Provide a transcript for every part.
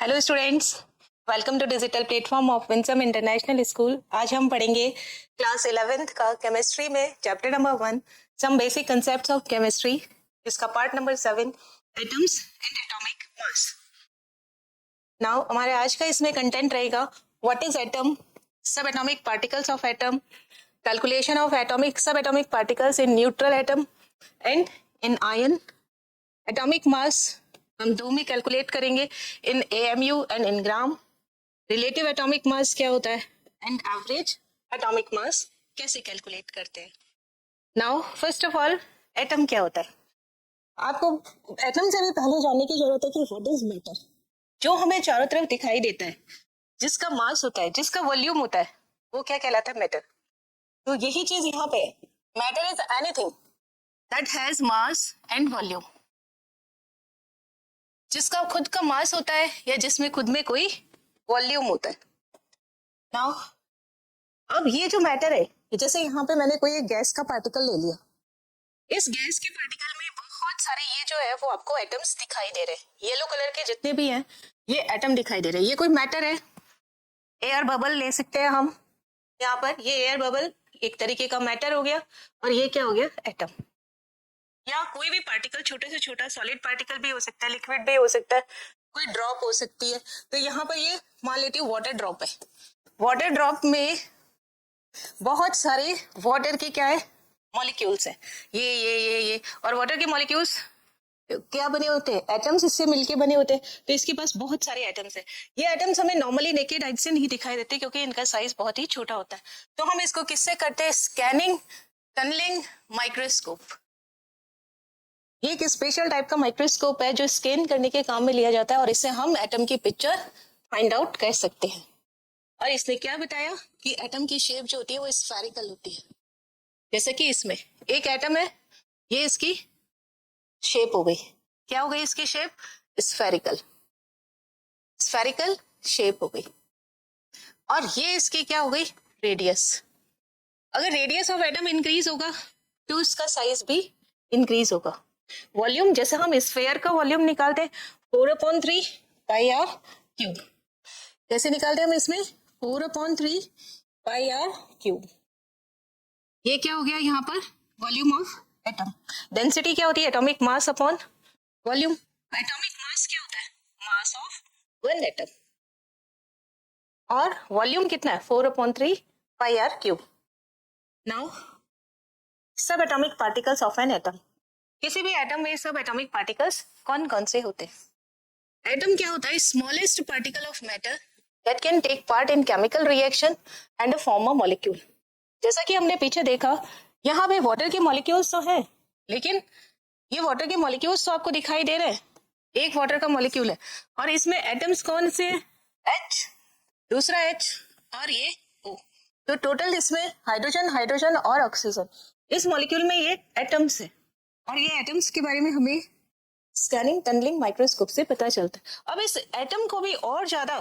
Hello students, welcome to digital platform of Winsome international school. आज हम पढ़ेंगे class 11th का केमिस्ट्री में chapter number 1 some basic concepts of chemistry, जिसका part number 7 atoms and atomic mass. Now हमारे आज का इसमें कंटेंट रहेगा what is atom, subatomic particles of atom, calculation of atomic subatomic particles in neutral atom and in ion, atomic mass हम दो में calculate करेंगे in AMU and in gram, relative atomic mass क्या होता है and average atomic मास कैसे calculate करते हैं। Now first of all atom क्या होता है, आपको एटम से भी पहले जानने की जरूरत है कि व्हाट इज मैटर। जो हमें चारों तरफ दिखाई देता है, जिसका मास होता है, जिसका वॉल्यूम होता है, वो क्या कहलाता है, मैटर। तो यही चीज यहाँ पे, matter is anything that has mass and volume, जिसका खुद का मास होता है या जिसमें खुद में कोई वॉल्यूम होता है। नाउ अब ये जो मैटर है, जैसे यहाँ पे मैंने कोई एक गैस का पार्टिकल ले लिया, इस गैस के पार्टिकल में बहुत सारे ये जो है वो आपको एटम्स दिखाई दे रहे हैं, येलो कलर के जितने भी हैं ये एटम दिखाई दे रहे हैं। ये कोई मैटर है, एयर बबल ले सकते हैं हम यहाँ पर, ये एयर बबल एक तरीके का मैटर हो गया, और ये क्या हो गया, एटम। या कोई भी पार्टिकल, छोटे से छोटा सॉलिड पार्टिकल भी हो सकता है, लिक्विड भी हो सकता है, कोई ड्रॉप हो सकती है। तो यहाँ पर ये मान लेती हूँ वाटर ड्रॉप है, वाटर ड्रॉप में बहुत सारे वाटर के क्या है, मॉलिक्यूल्स हैं, ये और वाटर के मॉलिक्यूल्स क्या बने होते हैं, एटम्स इससे मिलके बने होते हैं। तो इसके पास बहुत सारे एटम्स हैं। ये एटम्स हमें नॉर्मली नेकेड आइज से नहीं दिखाई देते क्योंकि इनका साइज बहुत ही छोटा होता है। तो हम इसको किससे करते हैं, स्कैनिंग टनलिंग माइक्रोस्कोप। ये एक स्पेशल टाइप का माइक्रोस्कोप है जो स्कैन करने के काम में लिया जाता है, और इससे हम एटम की पिक्चर फाइंड आउट कर सकते हैं। और इसने क्या बताया कि एटम की शेप जो होती है वो स्फेरिकल होती है। जैसे कि इसमें एक एटम है, ये इसकी शेप हो गई, क्या हो गई इसकी शेप, स्फेरिकल, स्फेरिकल शेप हो गई। और ये इसकी क्या हो गई, रेडियस। अगर रेडियस ऑफ एटम इंक्रीज होगा तो उसका साइज भी इंक्रीज होगा। वॉल्यूम, जैसे हम स्फेयर का वॉल्यूम निकालते हैं 4/3 पाई आर क्यूब, कैसे निकालते हैं हम इसमें 4/3 पाई आर क्यूब। ये क्या हो गया यहाँ पर, वॉल्यूम ऑफ एटम। डेंसिटी क्या होती है, atomic mass upon volume. Atomic mass क्या होता है, मास ऑफ वन एटम, और वॉल्यूम कितना है 4/3 पाई आर क्यूब। नाउ सब atomic particles of an atom, किसी भी एटम में सब एटॉमिक पार्टिकल्स कौन कौन से होते हैं। एटम क्या होता है, smallest particle of matter that can take part in chemical reaction and form a molecule. जैसा कि हमने पीछे देखा, यहाँ पे वाटर के मॉलिक्यूल्स तो हैं, लेकिन ये वाटर के मॉलिक्यूल्स तो आपको दिखाई दे रहे हैं, एक वाटर का मॉलिक्यूल है, और इसमें एटम्स कौन से, H, दूसरा H, और ये O। तो टोटल इसमें हाइड्रोजन, हाइड्रोजन और ऑक्सीजन, इस मॉलिक्यूल में ये एटम्स है। और ये एटम्स के बारे में हमें स्कैनिंग टनलिंग माइक्रोस्कोप से पता चलता है। अब इस एटम को भी और ज्यादा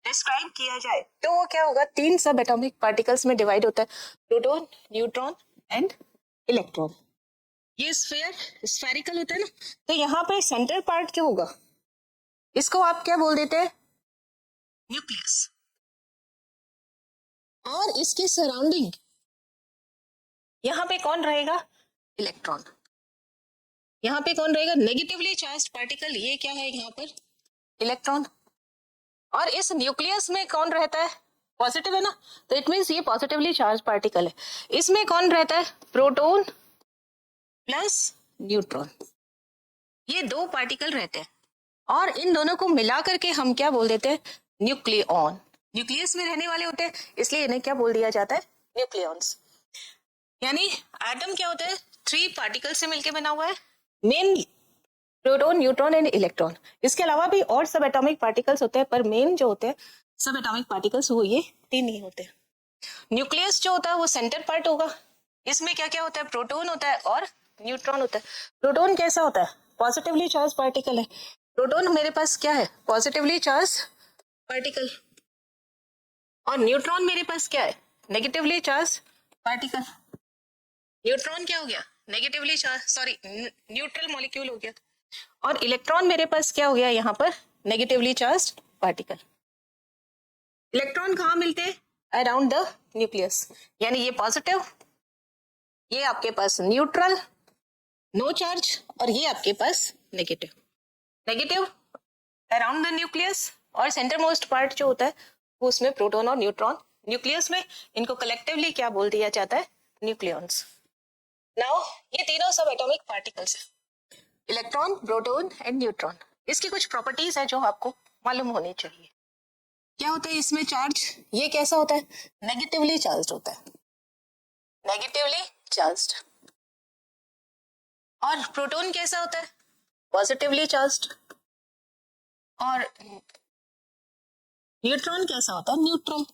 डिस्क्राइब किया जाए तो वो क्या होगा, 3 सब एटॉमिक पार्टिकल्स में डिवाइड होता है, प्रोटॉन, न्यूट्रॉन एंड इलेक्ट्रॉन। ये स्फेरिकल होता है ना, तो यहाँ पे सेंटर पार्ट जो होगा इसको आप क्या बोल देते हैं, न्यूक्लियस। और इसके सराउंडिंग यहाँ पे कौन रहेगा, इलेक्ट्रॉन। यहाँ पे कौन रहेगा, नेगेटिवली चार्ज पार्टिकल, ये क्या है यहाँ पर, इलेक्ट्रॉन। और इस न्यूक्लियस में कौन रहता है, पॉजिटिव है ना, तो इट मींस ये पॉजिटिवली चार्ज पार्टिकल है। इसमें कौन रहता है, प्रोटॉन प्लस न्यूट्रॉन, ये 2 पार्टिकल रहते हैं, और इन दोनों को मिला करके हम क्या बोल देते हैं, न्यूक्लियॉन। न्यूक्लियस में रहने वाले होते हैं, इसलिए इन्हें क्या बोल दिया जाता है, न्यूक्लियॉन्स। यानी एटम क्या होता है, 3 पार्टिकल से मिलकर बना हुआ है, main proton, neutron and electron. इसके अलावा भी और सब एटॉमिक पार्टिकल्स होते हैं, पर मेन जो होते हैं सब एटॉमिक पार्टिकल्स वो ये 3 ही होते हैं। न्यूक्लियस जो होता है वो सेंटर पार्ट होगा, इसमें क्या क्या होता है, प्रोटॉन होता है और न्यूट्रॉन होता है। प्रोटॉन कैसा होता है, पॉजिटिवली चार्ज पार्टिकल है, प्रोटॉन मेरे पास क्या है, पॉजिटिवली चार्ज पार्टिकल, और न्यूट्रॉन मेरे पास क्या है, नेगेटिवली चार्ज पार्टिकल। न्यूट्रॉन क्या हो गया, negatively charge, sorry neutral molecule हो गया, और इलेक्ट्रॉन मेरे पास क्या हो गया यहाँ पर, नेगेटिवली चार्ज्ड पार्टिकल। इलेक्ट्रॉन कहाँ मिलते हैं? अराउंड द न्यूक्लियस, यानी ये पॉजिटिव, ये आपके पास न्यूट्रल, नो चार्ज, और ये आपके पास negative. Negative around the nucleus, और सेंटर मोस्ट पार्ट जो होता है वो उसमें प्रोटॉन और न्यूट्रॉन। न्यूक्लियस में इनको कलेक्टिवली क्या बोल दिया जाता है? न्यूक्लियॉन्स। नाउ ये तीनों सब एटॉमिक पार्टिकल्स है, इलेक्ट्रॉन, प्रोटॉन एंड न्यूट्रॉन। इसकी कुछ प्रॉपर्टीज है जो आपको मालूम होनी चाहिए। क्या होता है इसमें चार्ज? ये कैसा होता है? नेगेटिवली चार्ज होता है, नेगेटिवली चार्ज्ड। और प्रोटॉन कैसा होता है? Positively charged. और न्यूट्रॉन कैसा होता है? न्यूट्रल,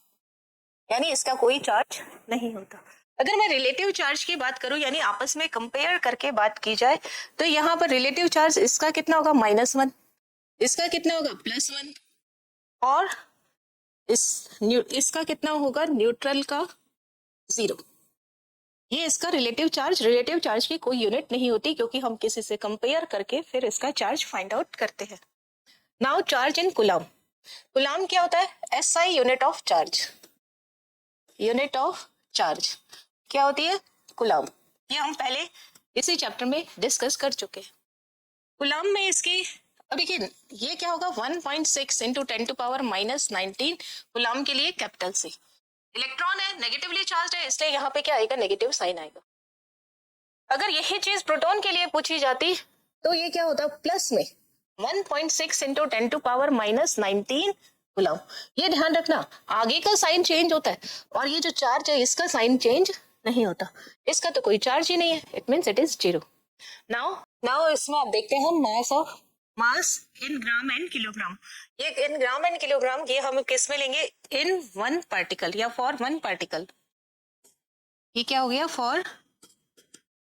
यानी इसका कोई चार्ज नहीं होता। अगर मैं रिलेटिव चार्ज की बात करूं, यानी आपस में कंपेयर करके बात की जाए, तो यहाँ पर रिलेटिव चार्ज इसका कितना होगा? -1, इसका कितना होगा? +1, और इसका कितना होगा? न्यूट्रल का 0। ये इसका रिलेटिव चार्ज। रिलेटिव चार्ज की कोई यूनिट नहीं होती, क्योंकि हम किसी से कंपेयर करके फिर इसका चार्ज फाइंड आउट करते हैं। Now charge in coulomb. Coulomb क्या होता है? SI unit of charge. Unit of charge क्या होती है? कूलम। ये हम पहले इसी चैप्टर में डिस्कस कर चुके हैं। कूलम में इसकी, अब देखिए ये क्या होगा? 1.6 इंटू 10⁻⁻19 कूलम के लिए कैपिटल C। इलेक्ट्रॉन है, नेगेटिवली चार्ज है, इसलिए यहाँ पे क्या आएगा? नेगेटिव साइन आएगा। अगर यही चीज प्रोटॉन के लिए पूछी जाती तो ये क्या होता? प्लस में 1.6 इंटू 10⁻⁻19 कूलम। ये ध्यान रखना, आगे का साइन चेंज होता है और ये जो चार्ज है इसका साइन चेंज नहीं होता। इसका तो कोई चार्ज ही नहीं है, it means it is 0। Now इसमें आप देखते हैं मास इन ग्राम एंड किलोग्राम। ये इन ग्राम एंड किलोग्राम ये हम किस में लेंगे? इन वन पार्टिकल या फॉर वन पार्टिकल। ये क्या हो गया? For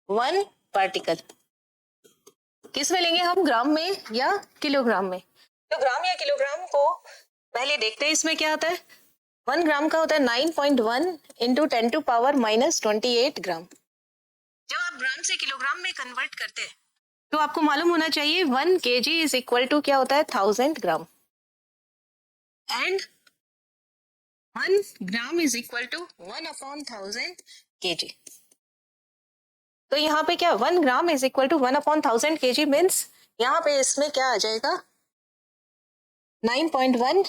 one particle. किस में लेंगे हम? ग्राम में या किलोग्राम में? तो ग्राम या किलोग्राम को पहले देखते हैं। इसमें क्या आता है? 1 ग्राम का होता है 9.1 इंटू 10⁻⁻28 ग्राम। जब आप ग्राम से किलोग्राम में कन्वर्ट करते हैं तो आपको मालूम होना चाहिए 1 kg इज इक्वल टू क्या होता है? 1000 gram, and 1 gram is equal to 1/1000 kg। तो यहाँ पे क्या? 1 gram is equal to 1/1000 kg means यहाँ पे इसमें क्या आ जाएगा? 9.1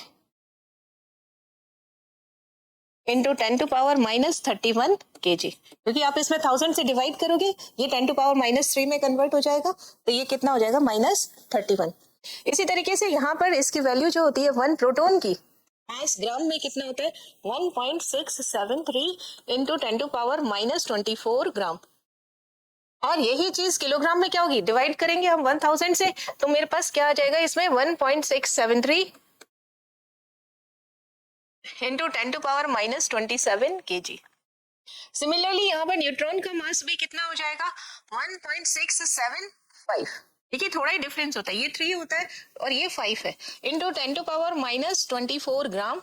इंटू 10⁻⁻31 kg, क्योंकि आप इसमें 1000 से डिवाइड करोगे, ये 10⁻³ में कन्वर्ट हो जाएगा, तो ये कितना हो जाएगा? -31। इसी तरीके से यहाँ पर इसकी वैल्यू जो होती है 1 प्रोटॉन की मास ग्राम में कितना होता है? 1.673 इंटू 10⁻⁻24 ग्राम। और यही चीज किलोग्राम में क्या होगी? डिवाइड करेंगे हम 1000 से, तो मेरे पास क्या आ जाएगा इसमें? 1.673 इंटू 10⁻⁻27 kg। सिमिलरली यहाँ पर न्यूट्रॉन का मास भी कितना हो जाएगा? 1.675। देखिए थोड़ा ही डिफरेंस होता है, ये 3 होता है और ये 5 है, इंटू 10⁻⁻24 ग्राम।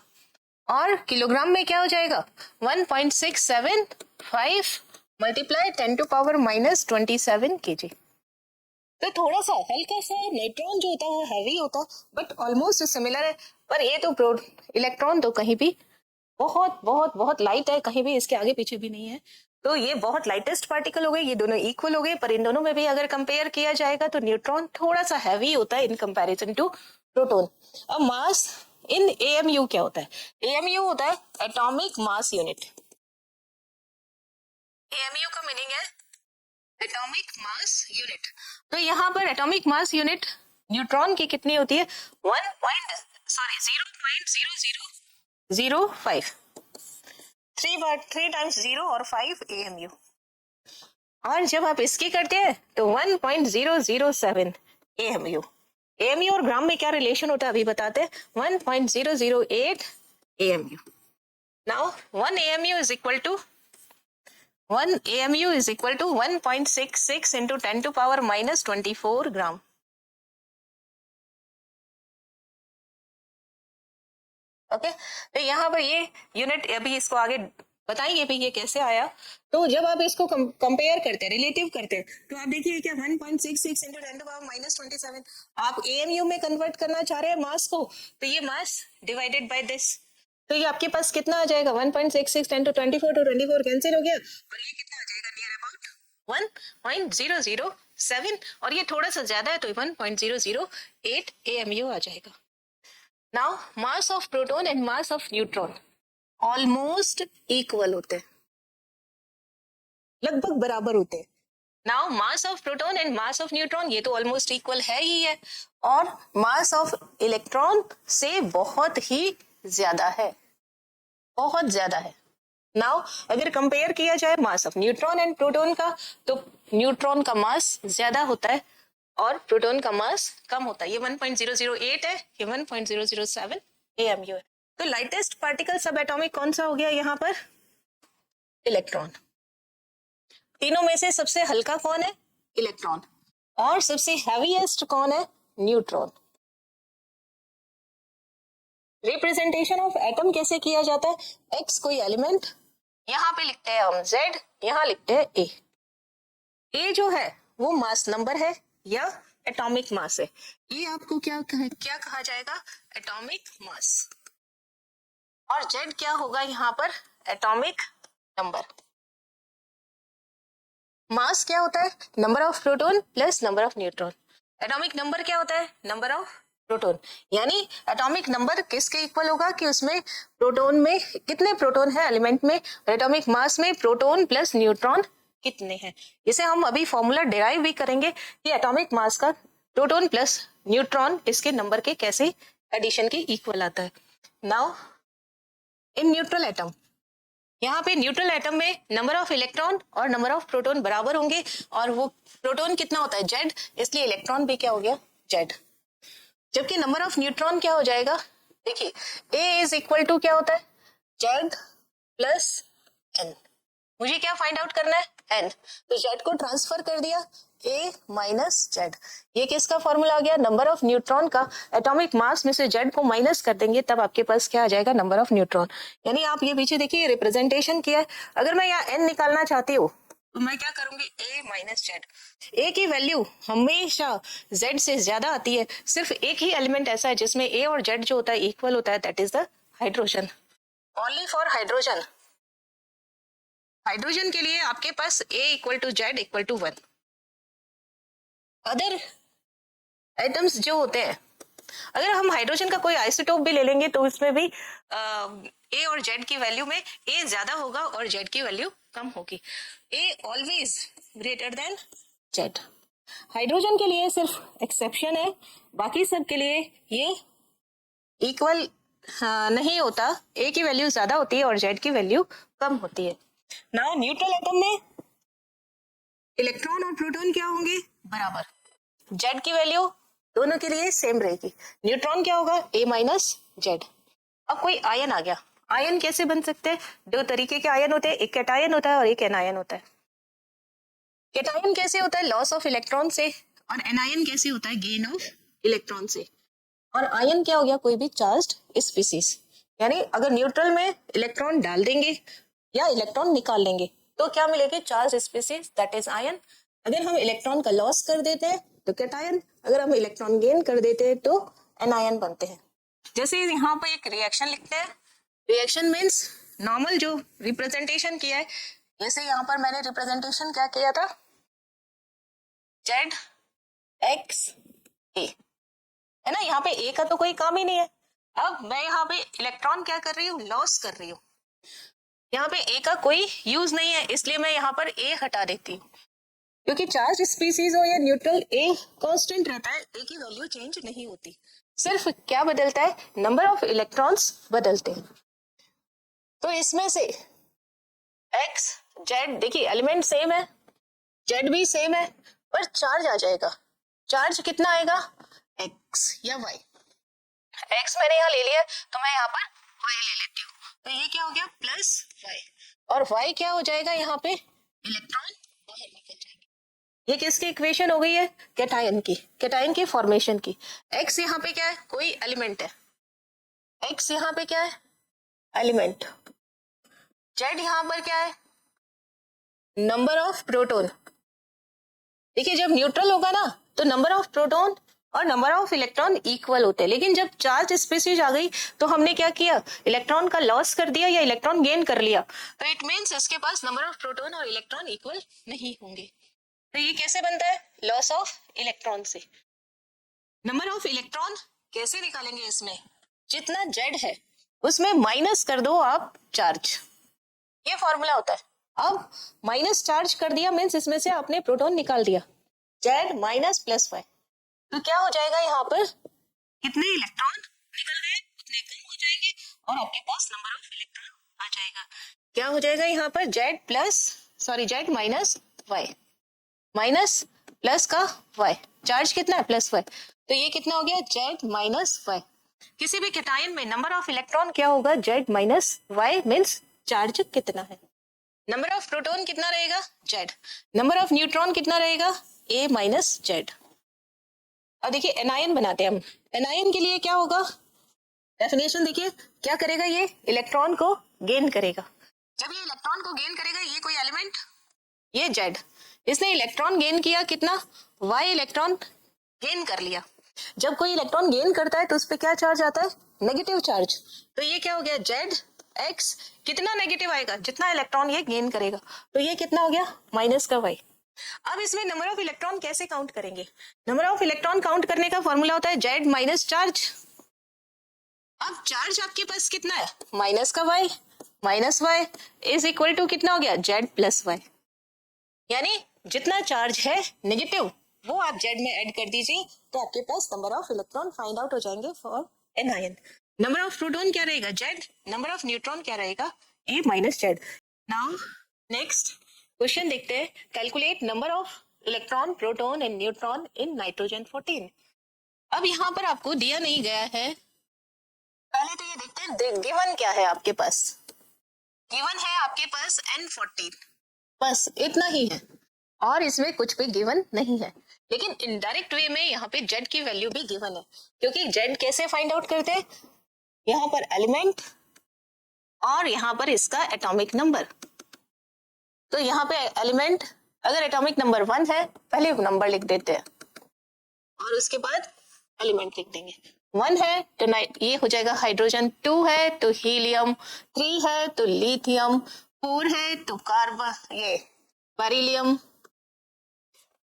और किलोग्राम में क्या हो जाएगा? 1.675 मल्टीप्लाई 10⁻⁻27 kg। तो थोड़ा सा हल्का सा न्यूट्रॉन जो होता है वो हैवी होता है, बट ऑलमोस्ट सिमिलर है। पर ये तो इलेक्ट्रॉन तो कहीं भी बहुत बहुत बहुत लाइट है, कहीं भी इसके आगे पीछे भी नहीं है। तो ये बहुत लाइटेस्ट पार्टिकल हो गए, ये दोनों इक्वल हो गए। पर इन दोनों में भी अगर कंपेयर किया जाएगा तो न्यूट्रॉन थोड़ा सा हैवी होता है इन कंपैरिजन टू प्रोटॉन। अब मास इन AMU क्या होता है? AMU होता है एटॉमिक मास यूनिट। AMU का मीनिंग है एटॉमिक मास यूनिट। तो यहाँ पर एटॉमिक मास यूनिट न्यूट्रॉन की कितनी होती है? 0.05। 3 टाइम्स 0 और 5 AMU। और जब आप इसकी करते हैं तो 1.007 AMU। AMU और ग्राम में क्या रिलेशन होता है अभी बताते हैं। 1.008 AMU। Now 1 AMU is equal to 1.66 into 10⁻⁻24 gram. Okay तो यहाँ पर ये यूनिट, अभी इसको आगे बताइए भाई ये कैसे आया। तो जब आप इसको कंपेयर करते हैं, रिलेटिव करते हैं, तो आप देखिए क्या 1.66 इंटू 10⁻⁻27 आप एएमयू में कन्वर्ट करना चाह रहे हैं मास को, तो ये मास डिवाइडेड बाय दिस, तो ये आपके पास कितना आ जाएगा 1.66 10 to 24 to 24 कैंसिल हो गया और ये कितना आ जाएगा नियर अबाउट 1.007 और ये थोड़ा सा ज्यादा है तो 1.008 एएमयू आ जाएगा। Now mass of proton and mass of neutron almost equal होते हैं, लगभग बराबर होते हैं। Now mass of proton and mass of neutron ये तो ऑलमोस्ट इक्वल है ही है, और मास ऑफ इलेक्ट्रॉन से बहुत ही ज्यादा है, बहुत ज्यादा है। नाउ अगर कंपेयर किया जाए मास ऑफ न्यूट्रॉन एंड प्रोटॉन का, तो न्यूट्रॉन का मास ज्यादा होता है और प्रोटॉन का मास कम होता है। ये 1.008 है, ये 1.007 एएमयू है। तो लाइटेस्ट पार्टिकल सब एटॉमिक कौन सा हो गया यहाँ पर? इलेक्ट्रॉन। तीनों में से सबसे हल्का कौन है? इलेक्ट्रॉन। और सबसे हैवीएस्ट कौन है? न्यूट्रॉन। रिप्रेजेंटेशन ऑफ एटम कैसे किया जाता है? एक्स कोई एलिमेंट, यहाँ पे लिखते हैं हम जेड, यहाँ लिखते हैं ए। ए जो है वो मास नंबर है या एटॉमिक मास है। ये आपको क्या कहा जाएगा? Atomic mass. और जेड क्या होगा यहाँ पर? Atomic number. मास क्या होता है? Number of proton plus number of neutron. Atomic number क्या होता है? Number of proton. यानी एटॉमिक नंबर किसके इक्वल होगा कि उसमें प्रोटॉन में कितने प्रोटॉन है एलिमेंट में, एटॉमिक मास में प्रोटॉन प्लस न्यूट्रॉन कितने हैं। इसे हम अभी फॉर्मूला डिराइव भी करेंगे कि एटॉमिक मास का प्रोटॉन प्लस न्यूट्रॉन इसके नंबर के कैसे एडिशन के इक्वल आता है। नाउ इन न्यूट्रल एटम, यहाँ पे न्यूट्रल एटम में नंबर ऑफ इलेक्ट्रॉन और नंबर ऑफ प्रोटॉन बराबर होंगे, और वो प्रोटॉन कितना होता है? जेड, इसलिए इलेक्ट्रॉन भी क्या हो गया? जेड। जबकि नंबर ऑफ न्यूट्रॉन क्या हो जाएगा? देखिए ए इज इक्वल टू क्या होता है? Z plus N. मुझे क्या फाइंड आउट करना है? एन। तो जेड को ट्रांसफर कर दिया ए माइनस जेड। ये किसका फॉर्मूला आ गया? नंबर ऑफ न्यूट्रॉन का। एटॉमिक मास में से जेड को माइनस कर देंगे तब आपके पास क्या आ जाएगा? Number of neutron. यानी आप ये पीछे देखिए रिप्रेजेंटेशन किया है। अगर मैं यहाँ एन निकालना चाहती हूँ तो मैं क्या करूंगी? ए माइनस जेड। ए की वैल्यू हमेशा जेड से ज्यादा आती है। सिर्फ एक ही एलिमेंट ऐसा है जिसमें ए और जेड जो होता है इक्वल होता है, that is the hydrogen. Only for hydrogen. Hydrogen के लिए आपके पास A equal to Z equal to 1। Other atoms जो होते हैं, अगर हम हाइड्रोजन का कोई आइसोटोप भी ले लेंगे तो इसमें भी ए और जेड की वैल्यू में ए ज्यादा होगा और जेड की वैल्यू कम होगी। A always greater than Z. Hydrogen के लिए सिर्फ एक्सेप्शन है, बाकी सब के लिए ये इक्वल नहीं होता। ए की वैल्यू ज्यादा होती है और जेड की वैल्यू कम होती है। नाउ न्यूट्रल एटम में इलेक्ट्रॉन और प्रोटॉन क्या होंगे? बराबर। जेड की वैल्यू दोनों के लिए सेम रहेगी। न्यूट्रॉन क्या होगा? ए माइनस जेड। अब कोई आयन आ गया। आयन कैसे बन सकते हैं? दो तरीके के आयन होते हैं, एक कैटायन होता है और एक एनायन होता है। कैटायन कैसे होता है? लॉस ऑफ इलेक्ट्रॉन से, और एनायन कैसे होता है? गेन ऑफ इलेक्ट्रॉन से। और आयन क्या हो गया? कोई भी चार्ज्ड स्पीसीज। यानी अगर न्यूट्रल में इलेक्ट्रॉन डाल देंगे या इलेक्ट्रॉन निकाल लेंगे तो क्या मिलेगी? Charge species, that is ion. अगर हम इलेक्ट्रॉन का लॉस कर देते हैं तो कैटायन, अगर हम इलेक्ट्रॉन गेन कर देते हैं तो एनायन बनते हैं। जैसे यहाँ पे एक रिएक्शन लिखते हैं, रिएक्शन मीन्स नॉर्मल जो रिप्रेजेंटेशन किया है, जैसे यहाँ पर मैंने रिप्रेजेंटेशन क्या किया था? जेड एक्स ए, है ना। यहाँ पे ए का तो कोई काम ही नहीं है। अब मैं यहाँ पे इलेक्ट्रॉन क्या कर रही हूँ? लॉस कर रही हूँ। यहाँ पे ए का कोई यूज नहीं है, इसलिए मैं यहाँ पर ए हटा देती हूँ। क्योंकि चार्ज स्पीसीज हो या न्यूट्रल, ए कांस्टेंट रहता है, ए की वैल्यू चेंज नहीं होती। सिर्फ क्या बदलता है? नंबर ऑफ इलेक्ट्रॉन्स बदलते हैं। तो इसमें से एक्स जेड, देखिए एलिमेंट सेम है, जेड भी सेम है, पर चार्ज आ जाएगा। चार्ज कितना आएगा? एक्स या वाई। एक्स मैंने यहाँ ले लिया तो मैं यहाँ पर वाई ले लेती हूँ, तो ये क्या हो गया? Plus Y. और वाई क्या हो जाएगा? यहाँ पे इलेक्ट्रॉन बाहर निकल जाएंगे। ये किसकी इक्वेशन हो गई है? कैटायन की, कैटायन की फॉर्मेशन की। एक्स यहाँ पे क्या है? कोई एलिमेंट है। एक्स यहाँ पे क्या है? एलिमेंट। जेड यहाँ पर क्या है, नंबर ऑफ प्रोटॉन। देखिए जब न्यूट्रल होगा ना तो नंबर ऑफ प्रोटॉन और नंबर ऑफ इलेक्ट्रॉन इक्वल होते हैं, लेकिन जब चार्ज स्पीसीज आ गई तो हमने क्या किया, इलेक्ट्रॉन का लॉस कर दिया या इलेक्ट्रॉन गेन कर लिया, तो इट मीन्स इसके पास नंबर ऑफ प्रोटॉन और इलेक्ट्रॉन इक्वल नहीं होंगे। तो ये कैसे बनता है, लॉस ऑफ इलेक्ट्रॉन से। नंबर ऑफ इलेक्ट्रॉन कैसे निकालेंगे, इसमें जितना जेड है उसमें माइनस कर दो आप चार्ज, ये फॉर्मूला होता है। अब माइनस चार्ज कर दिया मीन्स इसमें से आपने प्रोटॉन निकाल दिया, जेड माइनस प्लस वाई, तो क्या हो जाएगा, यहाँ पर कितने इलेक्ट्रॉन निकल गए उतने कम हो जाएंगे और आपके पास नंबर ऑफ इलेक्ट्रॉन आ जाएगा। क्या हो जाएगा यहाँ पर, Z plus sorry Z minus Y, minus plus का वाई, चार्ज कितना है प्लस वाई, तो ये कितना हो गया, जेड माइनस वाई। किसी भी कैटायन में नंबर ऑफ इलेक्ट्रॉन क्या होगा, Z minus Y means charge कितना है। नंबर ऑफ प्रोटॉन कितना रहेगा, जेड, नंबर ऑफ न्यूट्रॉन कितना रहेगा, ए माइनस जेड। अब देखिए एनायन बनाते हैं हम, एनायन के लिए क्या होगा, डेफिनेशन देखिए, क्या करेगा, ये इलेक्ट्रॉन को गेन करेगा। जब ये इलेक्ट्रॉन को गेन करेगा, ये कोई एलिमेंट, ये जेड, इसने इलेक्ट्रॉन गेन किया कितना, वाई इलेक्ट्रॉन गेन कर लिया। जब कोई इलेक्ट्रॉन गेन करता है तो उस पर क्या चार्ज आता है, नेगेटिव चार्ज, तो ये क्या हो गया, जेड एक्स, कितना नेगेटिव आएगा, जितना इलेक्ट्रॉन ये गेन करेगा, तो ये कितना हो गया, माइनस का वाई। अब इसमें नंबर ऑफ इलेक्ट्रॉन कैसे काउंट करेंगे, नंबर ऑफ इलेक्ट्रॉन काउंट करने का फॉर्मूला होता है जेड माइनस चार्ज। अब चार्ज आपके पास कितना है, माइनस का Y, minus Y is equal to कितना हो गया, जेड प्लस वाई, यानी जितना चार्ज है नेगेटिव वो आप जेड में ऐड कर दीजिए, तो आपके पास number of electron find out हो जाएंगे for an ion. Number of proton क्या रहेगा, जेड, नंबर ऑफ न्यूट्रॉन क्या रहेगा, A minus Z. Now next question देखते हैं, calculate number of electron proton and neutron in nitrogen 14। अब यहाँ पर आपको दिया नहीं गया है, पहले तो ये देखते हैं गिवन क्या है आपके पास, गिवन है आपके पास N14, बस इतना ही है और इसमें कुछ भी गिवन नहीं है, लेकिन इनडायरेक्ट वे में यहाँ पे जेड की वैल्यू भी गिवन है, क्योंकि जेड कैसे फाइंड आउट करते हैं, यहाँ पर एलिमेंट और यहाँ पर इसका एटॉमिक नंबर। तो यहाँ पे एलिमेंट अगर एटॉमिक नंबर 1 है, पहले नंबर लिख देते हैं और उसके बाद एलिमेंट लिख देंगे। 1 है तो ये हो जाएगा हाइड्रोजन, 2 है तो हीलियम, 3 है तो लिथियम, 4 है तो कार्बन ये बेरिलियम,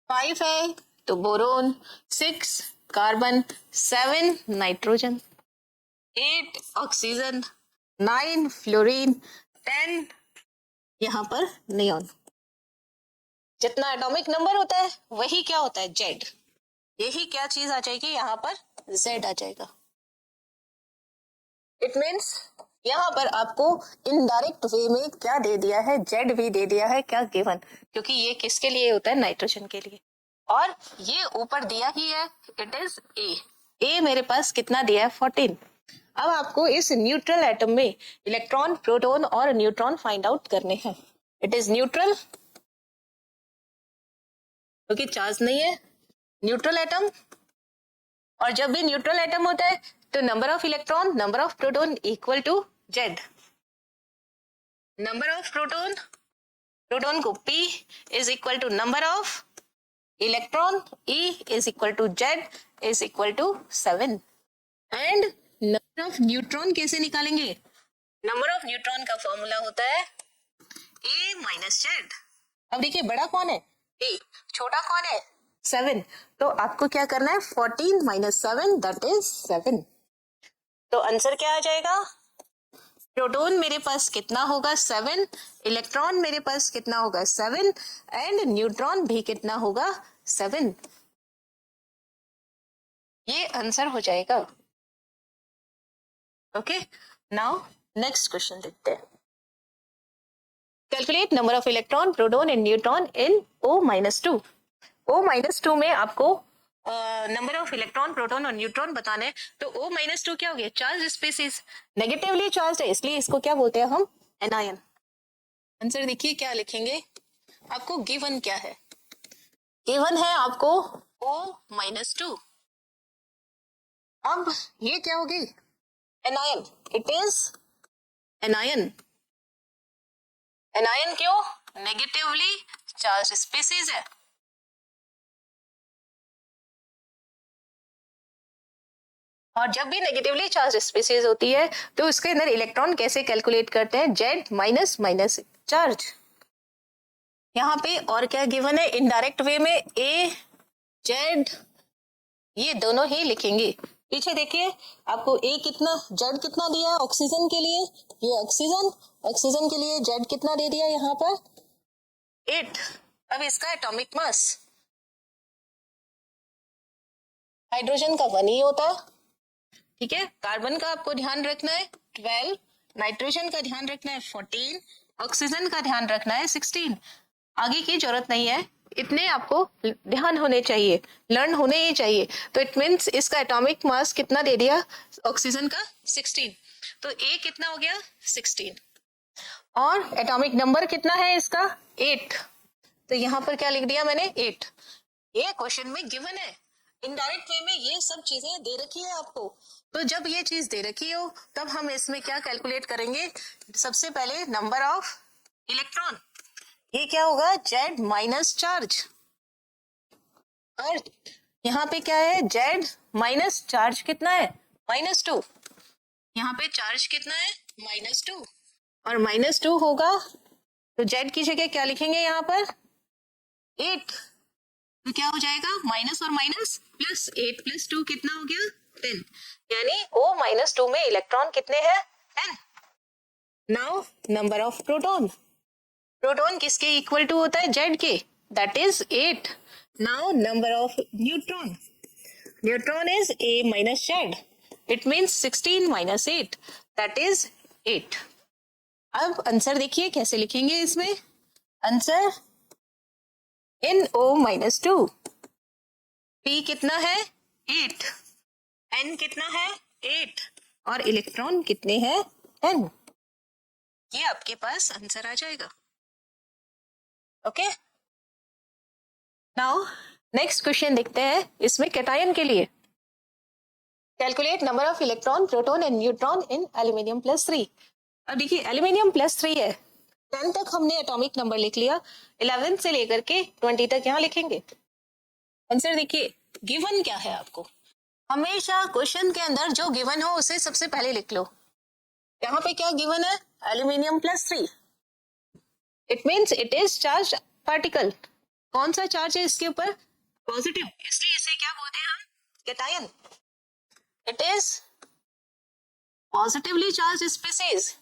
5 है तो boron, 6 carbon, 7 nitrogen, 8 oxygen, 9 fluorine, 10 यहाँ पर नियॉन। जितना एटॉमिक नंबर होता है वही क्या होता है, जेड, यही क्या चीज आ जाएगी यहाँ पर, जेड आ जाएगा। इट मीन्स यहाँ पर आपको इनडायरेक्ट वे में क्या दे दिया है, जेड भी दे दिया है, क्या गिवन, क्योंकि ये किसके लिए होता है, नाइट्रोजन के लिए, और ये ऊपर दिया ही है, इट इज ए, ए मेरे पास कितना दिया है 14। अब आपको इस न्यूट्रल एटम में इलेक्ट्रॉन प्रोटॉन और न्यूट्रॉन फाइंड आउट करने हैं। इट इज न्यूट्रल क्योंकि चार्ज नहीं है, न्यूट्रल एटम, और जब भी न्यूट्रल एटम होता है तो number of electron number of proton equal to Z, number of proton, proton को P is equal to number of electron, E is equal to Z is equal to 7। And number of neutron कैसे निकालेंगे, number of neutron का formula होता है A minus Z. अब देखिए बड़ा कौन है, A, छोटा कौन है, 7, तो आपको क्या करना है, 14 माइनस 7 दैट इज 7। तो आंसर क्या आ जाएगा, प्रोटॉन मेरे पास कितना होगा 7, इलेक्ट्रॉन मेरे पास कितना होगा 7 एंड न्यूट्रॉन भी कितना होगा 7, ये आंसर हो जाएगा। ओके, नाउ नेक्स्ट क्वेश्चन देखते हैं, calculate number of electron proton and neutron in O-2। O-2 में आपको नंबर ऑफ इलेक्ट्रॉन प्रोटॉन और न्यूट्रॉन बताने, तो O-2 क्या हो गया, चार्ज स्पीसीज, नेगेटिवली चार्ज है इसलिए इसको क्या बोलते हैं हम, एनायन। आंसर देखिए क्या लिखेंगे, आपको गिवन क्या है, गिवन है आपको O-2। अब ये क्या होगी, anion, it is anion. Anion क्यों? नेगेटिवली चार्ज स्पीसीज है। और जब भी नेगेटिवली चार्ज स्पीसीज होती है तो उसके अंदर इलेक्ट्रॉन कैसे कैलकुलेट करते हैं? Z minus minus charge. यहाँ पे और क्या गिवन है? इनडायरेक्ट वे में ए जेड ये दोनों ही लिखेंगे। पीछे देखिए आपको ए कितना, जेड कितना दिया है ऑक्सीजन के लिए, ये ऑक्सीजन, ऑक्सीजन के लिए जेड कितना दे दिया यहाँ पर? 8। अब इसका एटॉमिक मास, हाइड्रोजन का 1 ही होता है, ठीक है। कार्बन का आपको ध्यान रखना है 12, नाइट्रोजन का ध्यान रखना है 14, ऑक्सीजन का ध्यान रखना है 16। आगे की जरूरत नहीं है, इतने आपको ध्यान होने चाहिए, लर्न होने ही चाहिए। तो इट मीन्स इसका एटॉमिक मास कितना दे दिया ऑक्सीजन का? 16। तो ए कितना हो गया? 16। और एटॉमिक नंबर कितना है इसका? 8। तो यहाँ पर क्या लिख दिया मैंने? 8। ये क्वेश्चन में गिवन है। इनडायरेक्ट वे में ये सब चीजें दे रखी है आपको। तो जब ये चीज दे रखी हो तब हम इसमें क्या कैलकुलेट करेंगे? सबसे पहले नंबर ऑफ इलेक्ट्रॉन, ये क्या होगा? Z minus charge. और यहाँ पे क्या है? जेड माइनस चार्ज कितना है? -2। यहाँ पे चार्ज कितना है? -2। और -2 होगा तो जेड की जगह क्या लिखेंगे यहाँ पर? 8। तो क्या हो जाएगा? माइनस और माइनस प्लस, 8 + 2 कितना हो गया? 10। यानी O-2 में इलेक्ट्रॉन कितने हैं? 10। Now number of proton, proton किसके इक्वल टू होता है? जेड के, that is 8। Now number of neutron, neutron is A minus Z, it means 16 - 8, that is 8। अब आंसर देखिए कैसे लिखेंगे इसमें। आंसर NO-2, P कितना है? 8, N कितना है? 8, और इलेक्ट्रॉन कितने हैं? 10। ये आपके पास आंसर आ जाएगा। ओके, नाउ नेक्स्ट क्वेश्चन देखते हैं इसमें कैटायन के लिए। Calculate number of electron, proton and neutron in aluminium +3। अब देखिए एल्यूमिनियम +3 है, 10 तक हमने एटॉमिक नंबर लिख लिया, 11 से लेकर के 20 तक यहाँ लिखेंगे। आंसर देखिए गिवन क्या है आपको, हमेशा क्वेश्चन के अंदर जो गिवन हो उसे सबसे पहले लिख लो। यहाँ पे क्या गिवन है? Aluminium +3, it means it is charge particle. कौन सा चार्ज है इसके ऊपर? पॉजिटिव, इसलिए इसे क्या बोलते हैं हम? Cation. It is positively charge species,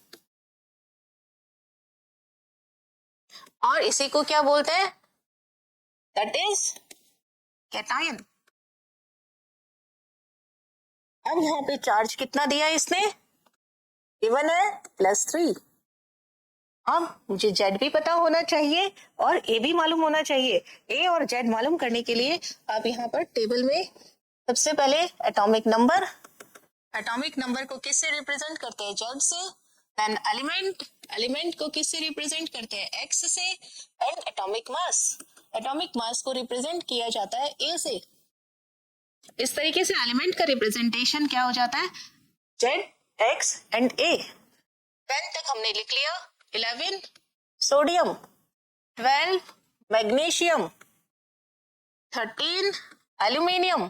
और इसी को क्या बोलते हैं? That is cation. अब यहाँ पे चार्ज कितना दिया इसने? गिवन है +3। अब मुझे जेड भी पता होना चाहिए और ए भी मालूम होना चाहिए। ए और जेड मालूम करने के लिए आप यहाँ पर टेबल में सबसे पहले एटॉमिक नंबर, एटॉमिक नंबर को किससे रिप्रेजेंट करते हैं? जेड से। देन एलिमेंट, एलिमेंट को किससे रिप्रेजेंट करते हैं? एक्स से। And atomic mass, atomic mass को रिप्रेजेंट किया जाता है ए से। इस तरीके से एलिमेंट का रिप्रेजेंटेशन क्या हो जाता है? जेड, एक्स एंड ए। 10 तक हमने लिख लिया। 11 sodium, 12 magnesium, 13 aluminium,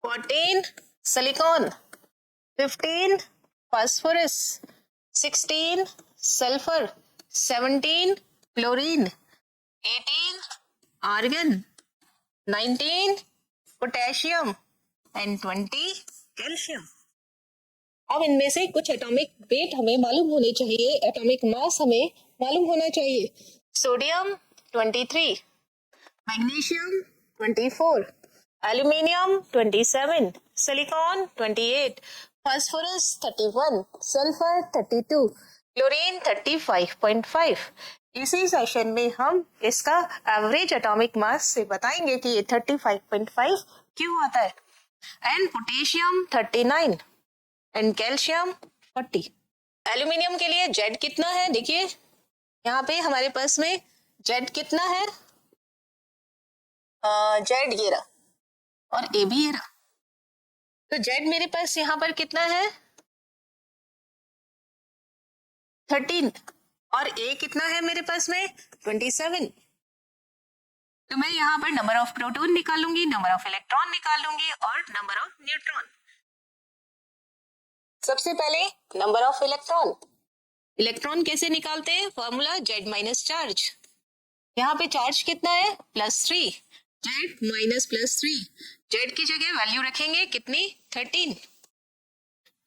14 silicon, 15 phosphorus, 16 sulphur, 17 chlorine, 18 argon, 19 potassium and 20 calcium. अब इनमें से कुछ एटॉमिक वेट हमें मालूम होने चाहिए, एटॉमिक मास हमें मालूम होना चाहिए। Sodium 23, magnesium 24, aluminium 27, silicon 28, phosphorus 31, sulphur 32, chlorine 35.5। इसी सेशन में हम इसका एवरेज एटॉमिक मास से बताएंगे कि ये 35.5 क्यों आता है। And potassium 39 and calcium 40। Aluminium के लिए जेड कितना है? देखिए यहाँ पे हमारे पास में जेड कितना है? जेड ये रहा और ए भी ये रहा। तो जेड मेरे पास यहाँ पर कितना है? 13। और ए कितना है मेरे पास में 27। तो मैं यहाँ पर नंबर ऑफ प्रोटॉन निकालूंगी, नंबर ऑफ इलेक्ट्रॉन निकालूंगी और नंबर ऑफ न्यूट्रॉन। सबसे पहले नंबर ऑफ इलेक्ट्रॉन। इलेक्ट्रॉन कैसे निकालते हैं? Formula Z minus charge. यहाँ पे चार्ज कितना है? +3। जेड माइनस +3, जेड की जगह वैल्यू रखेंगे कितनी? 13।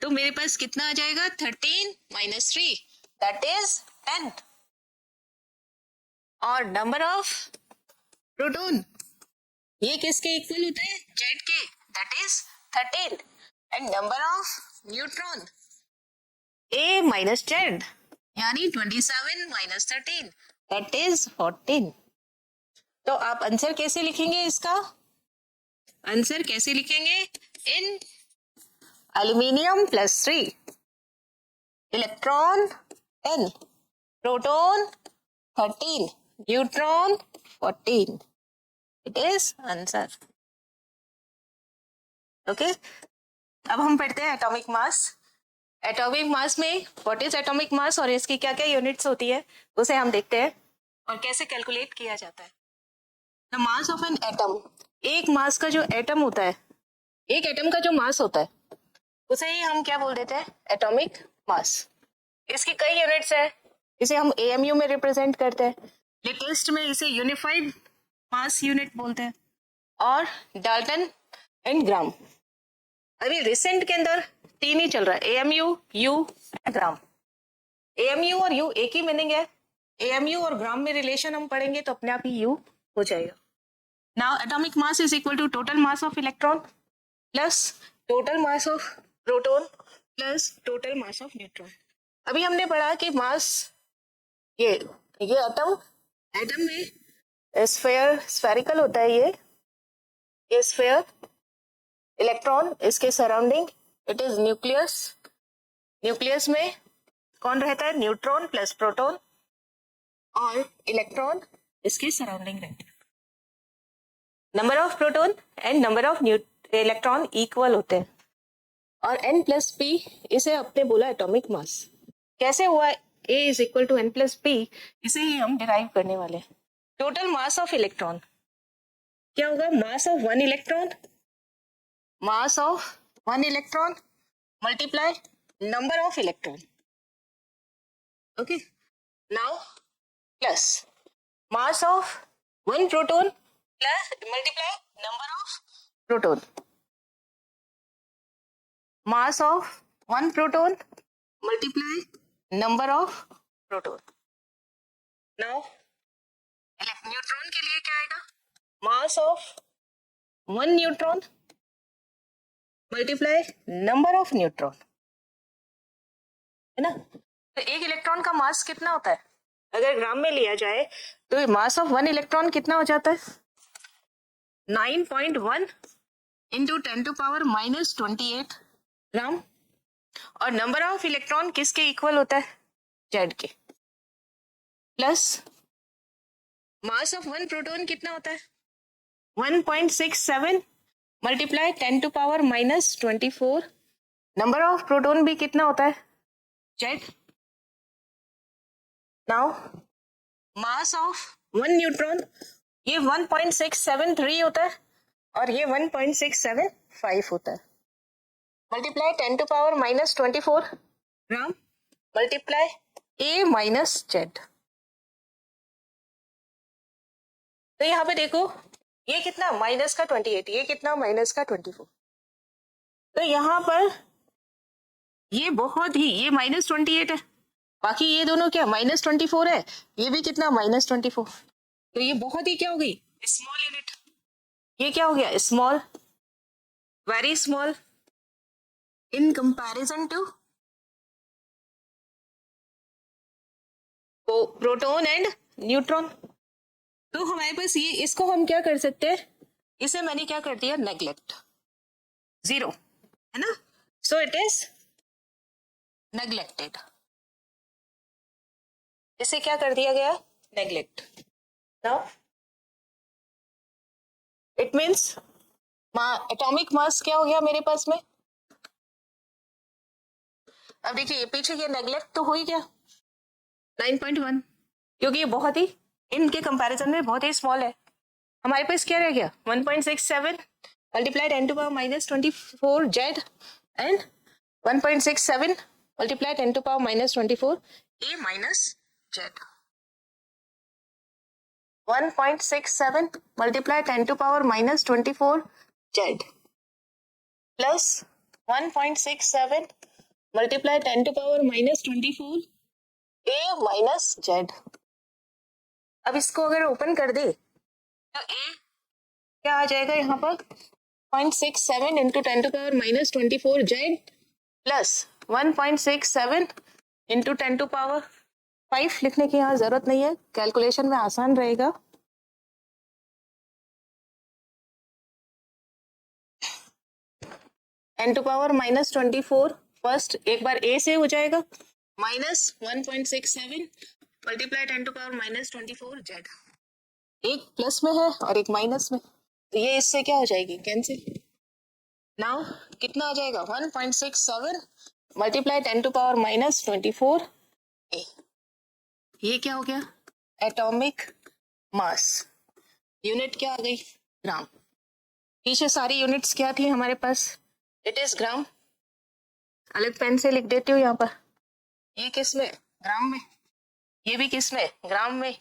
तो मेरे पास कितना आ जाएगा? 13 - 3 दैट इज 10। और नंबर ऑफ प्रोटॉन ये किसके इक्वल होता है? जेड के, that is 13। And number of neutron A minus Z, यानी 27 - 13 दैट इज 14। तो आप आंसर कैसे लिखेंगे इसका? आंसर कैसे लिखेंगे? इन aluminium +3, electron 10, proton 13, neutron 14। It is answer. Okay, अब हम पढ़ते हैं एटॉमिक मास। एटॉमिक मास में व्हाट इज एटॉमिक मास और इसकी क्या क्या यूनिट्स होती है उसे हम देखते हैं और कैसे कैलकुलेट किया जाता है। The mass of an atom, एक मास का जो एटम होता है, एक एटम का जो मास होता है उसे ही हम क्या बोल देते हैं? एटॉमिक मास। इसकी कई यूनिट्स है, इसे हम एएमयू में रिप्रेजेंट करते हैं, लेटेस्ट में इसे यूनिफाइड मास यूनिट बोलते हैं, और डाल्टन एंड ग्राम। अभी रिसेंट के अंदर 3 ही चल रहा है, एएमयू, यू, ग्राम। एएमयू और यू एक ही मीनिंग है, एएमयू और ग्राम में रिलेशन हम पढ़ेंगे तो अपने आप ही यू हो जाएगा। Now atomic mass is equal to total mass of electron plus total mass of proton plus total mass of neutron. अभी हमने पढ़ा कि मास, ये एटम, एटम में स्फेरिकल होता है, ये स्फेयर, इलेक्ट्रॉन इसके surrounding, it is nucleus. Nucleus में कौन रहता है? न्यूट्रॉन प्लस प्रोटॉन, और इलेक्ट्रॉन इसके सराउंडिंग रहता है। Number of proton and number of electron equal होते हैं, और n + p इसे अपने बोला एटॉमिक मास। कैसे हुआ a is equal to n + p, इसे ही हम डिराइव करने वाले हैं। टोटल मास ऑफ इलेक्ट्रॉन क्या होगा? मास of one electron, mass of one electron multiply number of electron. Okay, now plus mass of one proton plus multiply number of proton, mass of one proton multiply number of proton. Now neutron के लिए क्या आएगा? मास of one neutron multiply number of neutron, है ना? तो एक electron का मास कितना होता है? अगर ग्राम में लिया जाए तो मास ऑफ वन इलेक्ट्रॉन कितना हो जाता है? 9.1 इंटू 10⁻⁻28 ग्राम। और नंबर ऑफ इलेक्ट्रॉन किसके इक्वल होता है? जेड के। Plus mass of one proton कितना होता है? 1.67 मल्टीप्लाई 10⁻⁻24। नंबर ऑफ प्रोटॉन भी कितना होता है? Z. Now mass of one neutron, ये 1.673 होता है और ये 1.675 होता है, मल्टीप्लाई 10⁻⁻24 ग्राम मल्टीप्लाई ए माइनस जेड। तो यहाँ पे देखो ये कितना? माइनस का 28, ये कितना? माइनस का 24। तो यहाँ पर ये बहुत ही, ये -28 है, बाकी ये दोनों क्या? -24 है, ये भी कितना? -24। तो ये बहुत ही क्या हो गई? Small unit. ये क्या हो गया? Small, very small in comparison to proton and neutron. तो हमारे पास ये, इसको हम क्या कर सकते हैं? इसे मैंने क्या कर दिया? नेग्लेक्ट, 0, है ना? So it is neglected. इसे क्या कर दिया गया? Neglect. Now it means atomic mass क्या हो गया मेरे पास में? अब देखिए पीछे ये नेग्लेक्ट तो हो ही गया, 9.1, क्योंकि ये बहुत ही इनके कंपैरिजन में बहुत ही स्मॉल है। हमारे पास क्या रह गया 1.67 multiply 10 to power minus 24 Z and 1.67 multiply 10 to power minus 24 A minus Z. 1.67 multiply 10 to power minus 24 Z plus 1.67 multiply 10 to power minus 24 A minus Z. अब इसको अगर ओपन कर दे तो ए क्या आ जाएगा यहाँ पर 0.67 into 10 to power minus 24 Z plus 1.67 into 10 to power 5 लिखने की यहाँ जरूरत नहीं है, कैलकुलेशन में आसान रहेगा। n to power minus 24 first एक बार a से हो जाएगा minus 1.67 multiply 10 to power minus 24 Z. एक प्लस में है और एक माइनस में, तो ये इससे क्या हो जाएगी कैंसिल। नाउ कितना आ जाएगा 1.67 मल्टीप्लाई 10 टू पावर माइनस 24 ए। ये क्या हो गया एटॉमिक मास, यूनिट क्या आ गई ग्राम। पीछे सारी यूनिट्स क्या थी हमारे पास, इट इज ग्राम। अलग पेन से लिख देती हूँ यहाँ पर, ये किस में ग्राम में, ये भी किस में ग्राम में,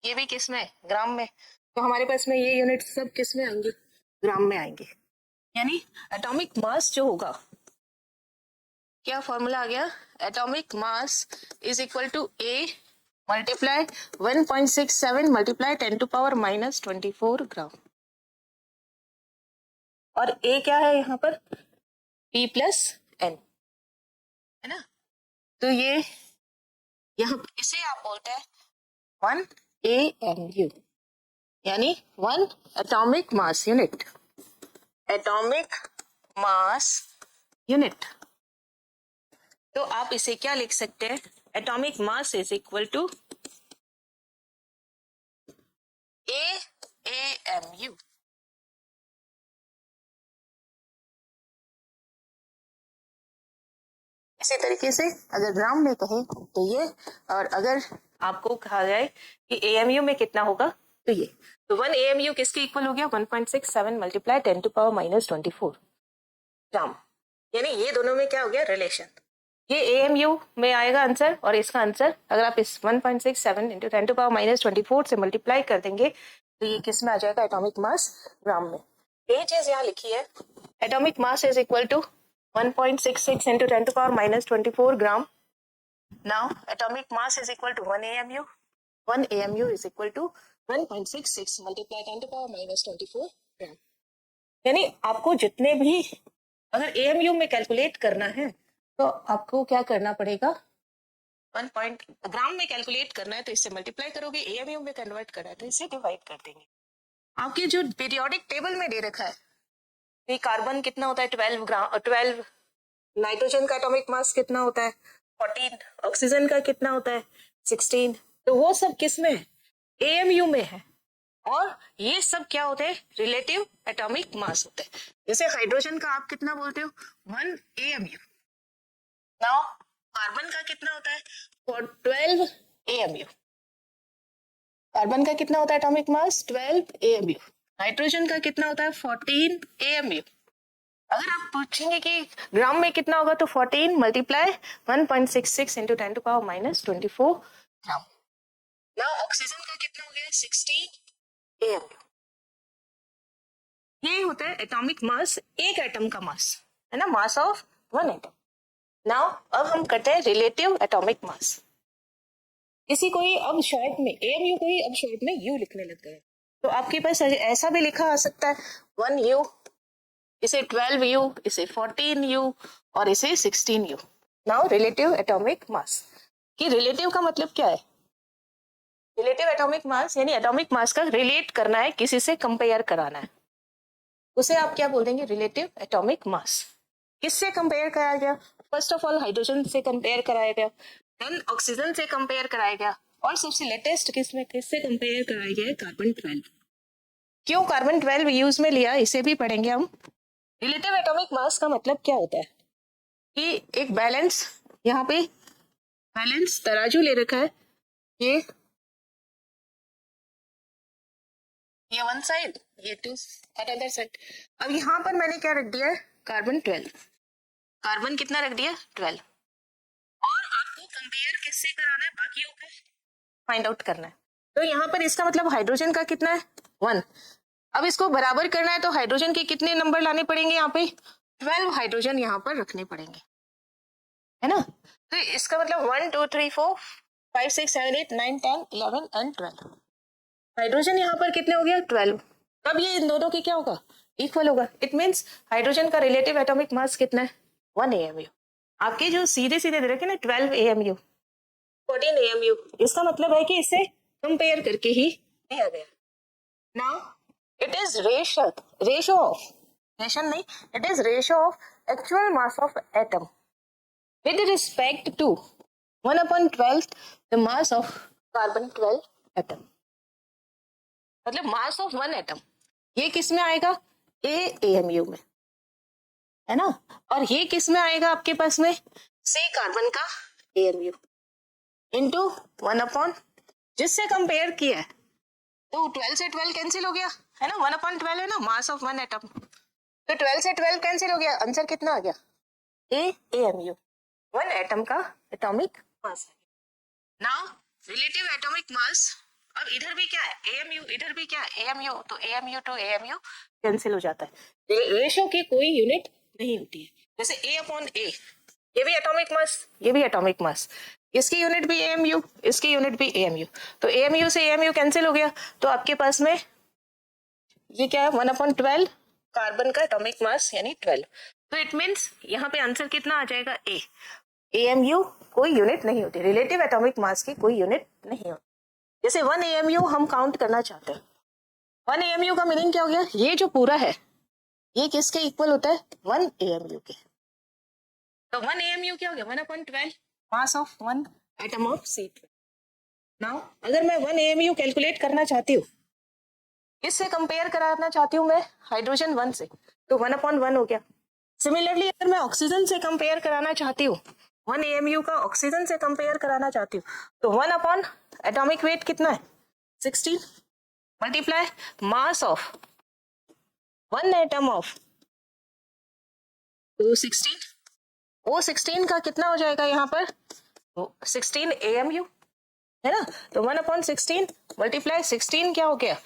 ये भी किस में ग्राम में, तो हमारे पास में ये यूनिट सब किस में आएंगे ग्राम में आएंगे। यानी एटॉमिक मास जो होगा, क्या फॉर्मूला आ गया, atomic mass is equal to A multiply 1.67 multiply 10 to power minus 24 gram. और ए क्या है यहाँ पर P प्लस एन, है ना। तो ये यहाँ इसे आप बोलते हैं 1 AMU, यानी 1 atomic mass unit, atomic mass unit. तो आप इसे क्या लिख सकते हैं, atomic mass is equal to AAMU। इसी तरीके से अगर ग्राम में कहे तो ये, और अगर आपको कहा जाए कि AMU में कितना होगा तो ये, तो 1 AMU किसके इक्वल हो गया 1.67 मल्टीप्लाई 10 टू पावर माइनस 24 ग्राम। यानी ये दोनों में क्या हो गया रिलेशन, ये AMU में आएगा आंसर, और इसका आंसर अगर आप इस 1.67 इंटू 10 टू पावर माइनस 24 से मल्टीप्लाई कर देंगे तो ये किस में आ जाएगा एटॉमिक मास ग्राम में। ये चीज यहाँ लिखी है, atomic mass is equal to 1.66 into 10 to power minus 24 gram. Now atomic mass is equal to 1 AMU. 1 AMU is equal to 1.66 multiply 10 to power minus 24 gram. यानी आपको जितने भी अगर AMU में कैलकुलेट करना है तो आपको क्या करना पड़ेगा, 1 ग्राम में कैलकुलेट करना है तो इससे मल्टीप्लाई करोगे, AMU में कन्वर्ट करना है तो इससे डिवाइड कर देंगे। आपके जो पीरियोडिक टेबल में दे रखा है ये कार्बन कितना होता है 12 नाइट्रोजन का एटॉमिक मास कितना होता है 14, ऑक्सीजन का कितना होता है 16, तो वो सब किस में है AMU में है। और ये सब क्या होते हैं रिलेटिव एटॉमिक मास होते हैं। जैसे हाइड्रोजन का आप कितना बोलते हो 1 AMU, नाउ कार्बन का कितना होता है 12 AMU, कार्बन का कितना होता है एटॉमिक मास 12 AMU, नाइट्रोजन का कितना होता है 14 AMU। अगर आप पूछेंगे कि ग्राम में कितना होगा तो 14 multiply 1.66 into 10 to power minus 24 gram. Now oxygen का कितना हो गया 16 AMU। ये होता है एटॉमिक मास, एक एटम का मास है ना, मास ऑफ वन एटम। नाउ अब हम करते हैं रिलेटिव एटॉमिक मास। इसी को ही अब शॉर्ट में AMU को ही अब शॉर्ट में U लिखने लग गए, तो आपके पास ऐसा भी लिखा आ सकता है 1U, इसे 12U, इसे 14U और इसे 16U। Now relative atomic mass, कि रिलेटिव का मतलब क्या है, रिलेटिव एटॉमिक मास यानी एटॉमिक मास का रिलेट करना है, किसी से कंपेयर कराना है, उसे आप क्या बोल देंगे रिलेटिव एटॉमिक मास। किससे कंपेयर कराया गया, फर्स्ट ऑफ ऑल हाइड्रोजन से कंपेयर कराया गया, देन ऑक्सीजन से कंपेयर कराया गया, और सबसे लेटेस्ट किससे कंपेयर कराया गया है कार्बन 12। क्यों कार्बन 12 यूज में लिया इसे भी पढ़ेंगे हम। रिलेटिव एटॉमिक मास का मतलब क्या होता है कि एक बैलेंस, यहाँ पे बैलेंस तराजू ले रखा है, ये वन साइड, ये टू एट अदर साइड। अब यहाँ पर मैंने क्या रख दिया है, कार्बन 12। कार्बन कितना रख दिया, 12। और आपको कंपेयर किससे कराना है, बाकियों को फाइंड आउट करना है। तो यहाँ पर इसका मतलब हाइड्रोजन का कितना है, 1। अब इसको बराबर करना है तो हाइड्रोजन के कितने नंबर लाने पड़ेंगे, यहाँ पे 12 हाइड्रोजन यहाँ पर रखने पड़ेंगे, है ना। तो इसका मतलब 1 2 3 4 5 6 7 8 9 10 11 एंड 12। हाइड्रोजन यहाँ पर कितने हो गया, 12। तब ये इन दोनों की क्या होगा, इक्वल होगा। इट मीन्स हाइड्रोजन का रिलेटिव एटॉमिक मास कितना है, 1 AMU। आपके जो सीधे सीधे दे रखे ना 12 AMU 14 AMU, इसका मतलब है कि इसे कंपेयर करके ही दिया गया। Now it is ratio of, ration नहीं, it is ratio of actual mass of atom with respect to 1/12 the mass of carbon 12 atom। मतलब मास ऑफ 1 एटम ये किस में आएगा, AMU में, है ना। और ये किस में आएगा आपके पास में, C कार्बन का AMU इंटू 1/, जिससे कंपेयर किया है तो 12 से 12 कैंसिल हो गया, है ना। 1/12 है ना मास ऑफ 1 एटम, तो 12 से 12 कैंसिल हो गया, आंसर कितना आ गया, AMU, 1 एटम का atomic mass. Now relative atomic mass, अब इधर भी क्या है AMU, इधर भी क्या है AMU, तो AMU टू AMU कैंसिल हो जाता है। रेशो की कोई यूनिट नहीं होती है, जैसे A/A, ये भी एटॉमिक मास, ये भी एटॉमिक मास, इसकी यूनिट भी AMU, इसकी यूनिट भी AMU, तो AMU से AMU कैंसिल हो गया, तो आपके पास में ये क्या है 1/12 कार्बन का एटॉमिक मास यानी 12। तो इट मीन्स यहाँ पे आंसर कितना आ जाएगा, AMU कोई यूनिट नहीं होती, रिलेटिव एटॉमिक मास की कोई यूनिट नहीं होती। जैसे 1 AMU हम काउंट करना चाहते हैं, 1 AMU का मीनिंग क्या हो गया, ये जो पूरा है ये किसके इक्वल होता है, 1 AMU के। तो 1 AMU क्या हो गया, 1/12 mass of 1 atom of C12। Now अगर मैं 1 AMU कैलकुलेट करना चाहती हूँ, किससे कंपेयर कराना चाहती हूँ मैं, हाइड्रोजन 1 से, तो 1/1 हो गया। सिमिलरली अगर मैं ऑक्सीजन से कंपेयर कराना चाहती हूँ, 1 AMU का ऑक्सीजन से कंपेयर कराना चाहती हूँ, तो 1/ एटॉमिक वेट कितना है, 16 multiply mass of 1 atom of O16, O16 का कितना हो जाएगा यहाँ पर 16 AMU, है ना। तो 1/16 मल्टीप्लाई 16 क्या हो गया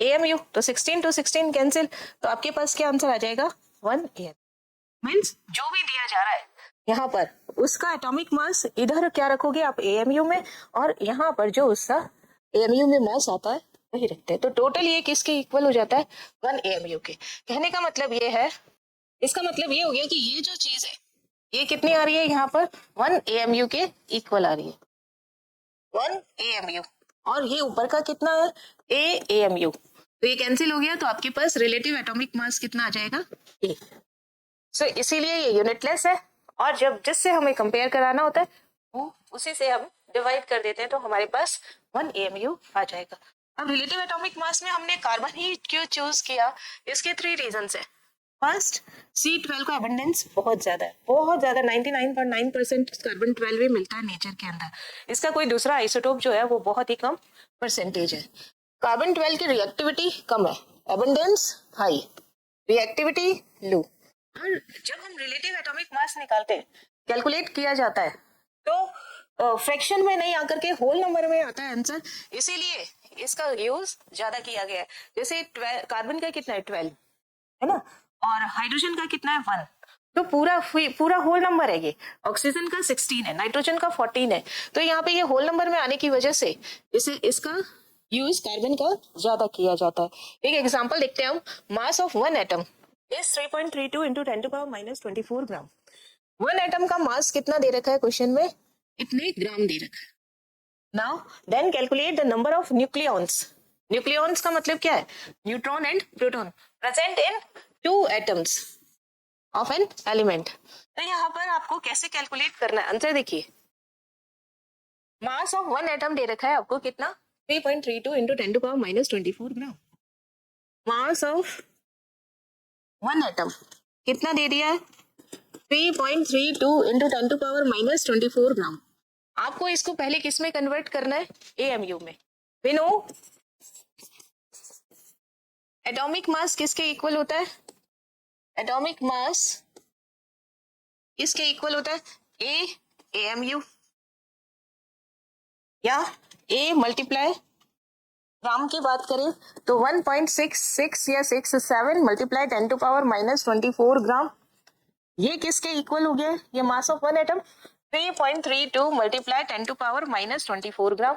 AMU, तो 16 to 16 कैंसिल, तो आपके पास क्या आंसर आ जाएगा 1 AMU। मीन्स जो भी दिया जा रहा है यहाँ पर उसका एटॉमिक मास इधर क्या रखोगे आप AMU में, और यहाँ पर जो उसका AMU में मास आता है वही रखते हैं, तो टोटल ये किसके इक्वल हो जाता है 1 AMU के। कहने का मतलब ये है, इसका मतलब ये हो गया कि ये जो चीज है ये कितनी आ रही है यहाँ पर 1 AMU के इक्वल आ रही है, 1 AMU, और ये ऊपर का कितना है AMU, तो ये कैंसिल हो गया, तो आपके पास रिलेटिव एटॉमिक मास कितना आ जाएगा A। सो इसीलिए ये यूनिटलेस है, और जब जिससे हमें कंपेयर कराना होता है वो उसी से हम डिवाइड कर देते हैं, तो हमारे पास 1 AMU आ जाएगा। अब रिलेटिव एटॉमिक मास में हमने कार्बन ही क्यों चूज किया, इसके 3 रीजंस है। फर्स्ट, C12 का अबंडेंस बहुत ज्यादा है, बहुत ज्यादा, 99.9% कार्बन 12 भी मिलता है नेचर के अंदर, इसका कोई दूसरा आइसोटोप जो है वो बहुत ही कम परसेंटेज है। कार्बन 12 की रिएक्टिविटी कम है, अबंडेंस हाई, रिएक्टिविटी लो। और जब हम रिलेटिव एटॉमिक मास निकालते हैं, कैलकुलेट किया जाता है, तो फ्रैक्शन में नहीं आकर के होल नंबर में आता है आंसर, इसीलिए इसका यूज ज्यादा किया गया है। जैसे कार्बन का कितना है 12, है ना, और हाइड्रोजन का कितना है 1, तो पूरा होल नंबर है ये। ऑक्सीजन का 16 है, नाइट्रोजन का 14 है, तो यहाँ पे ये होल नंबर में आने की वजह से इसका यूज कार्बन का ज्यादा किया जाता है। एक एग्जांपल देखते हैं हम, mass of 1 atom is 3.32 into 10⁻⁻24 gram. 1 atom का मास कितना दे रखा है क्वेश्चन में, इतने ग्राम दे रखा है। Now then calculate the number of nucleons. Nucleons का मतलब क्या है, neutron and proton present in 2 atoms of an element. तो यहाँ पर आपको कैसे कैलकुलेट करना है, आंसर देखिए, मास ऑफ 1 एटम दे रखा है आपको कितना 3.32 into 10⁻⁻24 gram. Mass of 1 atom कितना दे दिया है 3.32 into 10⁻⁻24 ग्राम। आपको इसको पहले किस में कन्वर्ट करना है, एएमयू में। वी नो एटॉमिक मास किसके इक्वल होता है, एटॉमिक मास किसके इक्वल होता है, ए एएमयू या ए मल्टीप्लाई, ग्राम की बात करें तो 1.66 या 67 मल्टीप्लाई 10 टू पावर -24 ग्राम, ये किसके इक्वल हो गया, ये mass of one atom 3.32 multiply 10 to power -24 gram.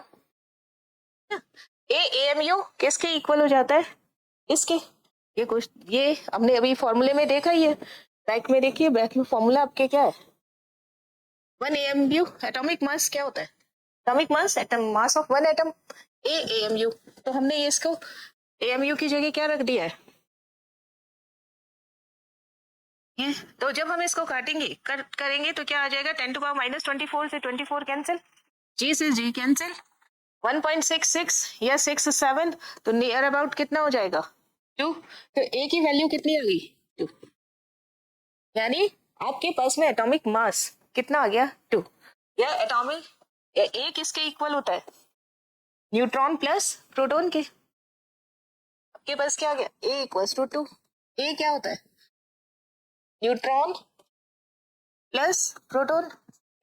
AMU किसके इक्वल हो जाता है, इसके, ये कुछ ये हमने अभी फॉर्मूले में देखा ही है, बैक में देखिए, बैक में फॉर्मूला आपके क्या है, 1 एएमयू एटॉमिक मास क्या होता है, atomic mass atom mass of one atom AMU. तो हमने ये इसको एएमयू की जगह क्या रख दिया है, ये। तो जब हम इसको काटेंगे करेंगे तो क्या आ जाएगा, 10 टू पावर -24 से 24 कैंसिल, जी से जी कैंसिल, 1.66 या 67, तो नियर अबाउट कितना हो जाएगा 2, तो ए की वैल्यू कितनी आ गई 2, यानी आपके पास में एटॉमिक मास कितना आ गया 2। या एटॉमिक ए किसके इक्वल होता है, न्यूट्रॉन प्लस प्रोटॉन के, आपके पास क्या आ गया ए इक्वल्स टू 2। ए क्या होता है, neutron plus proton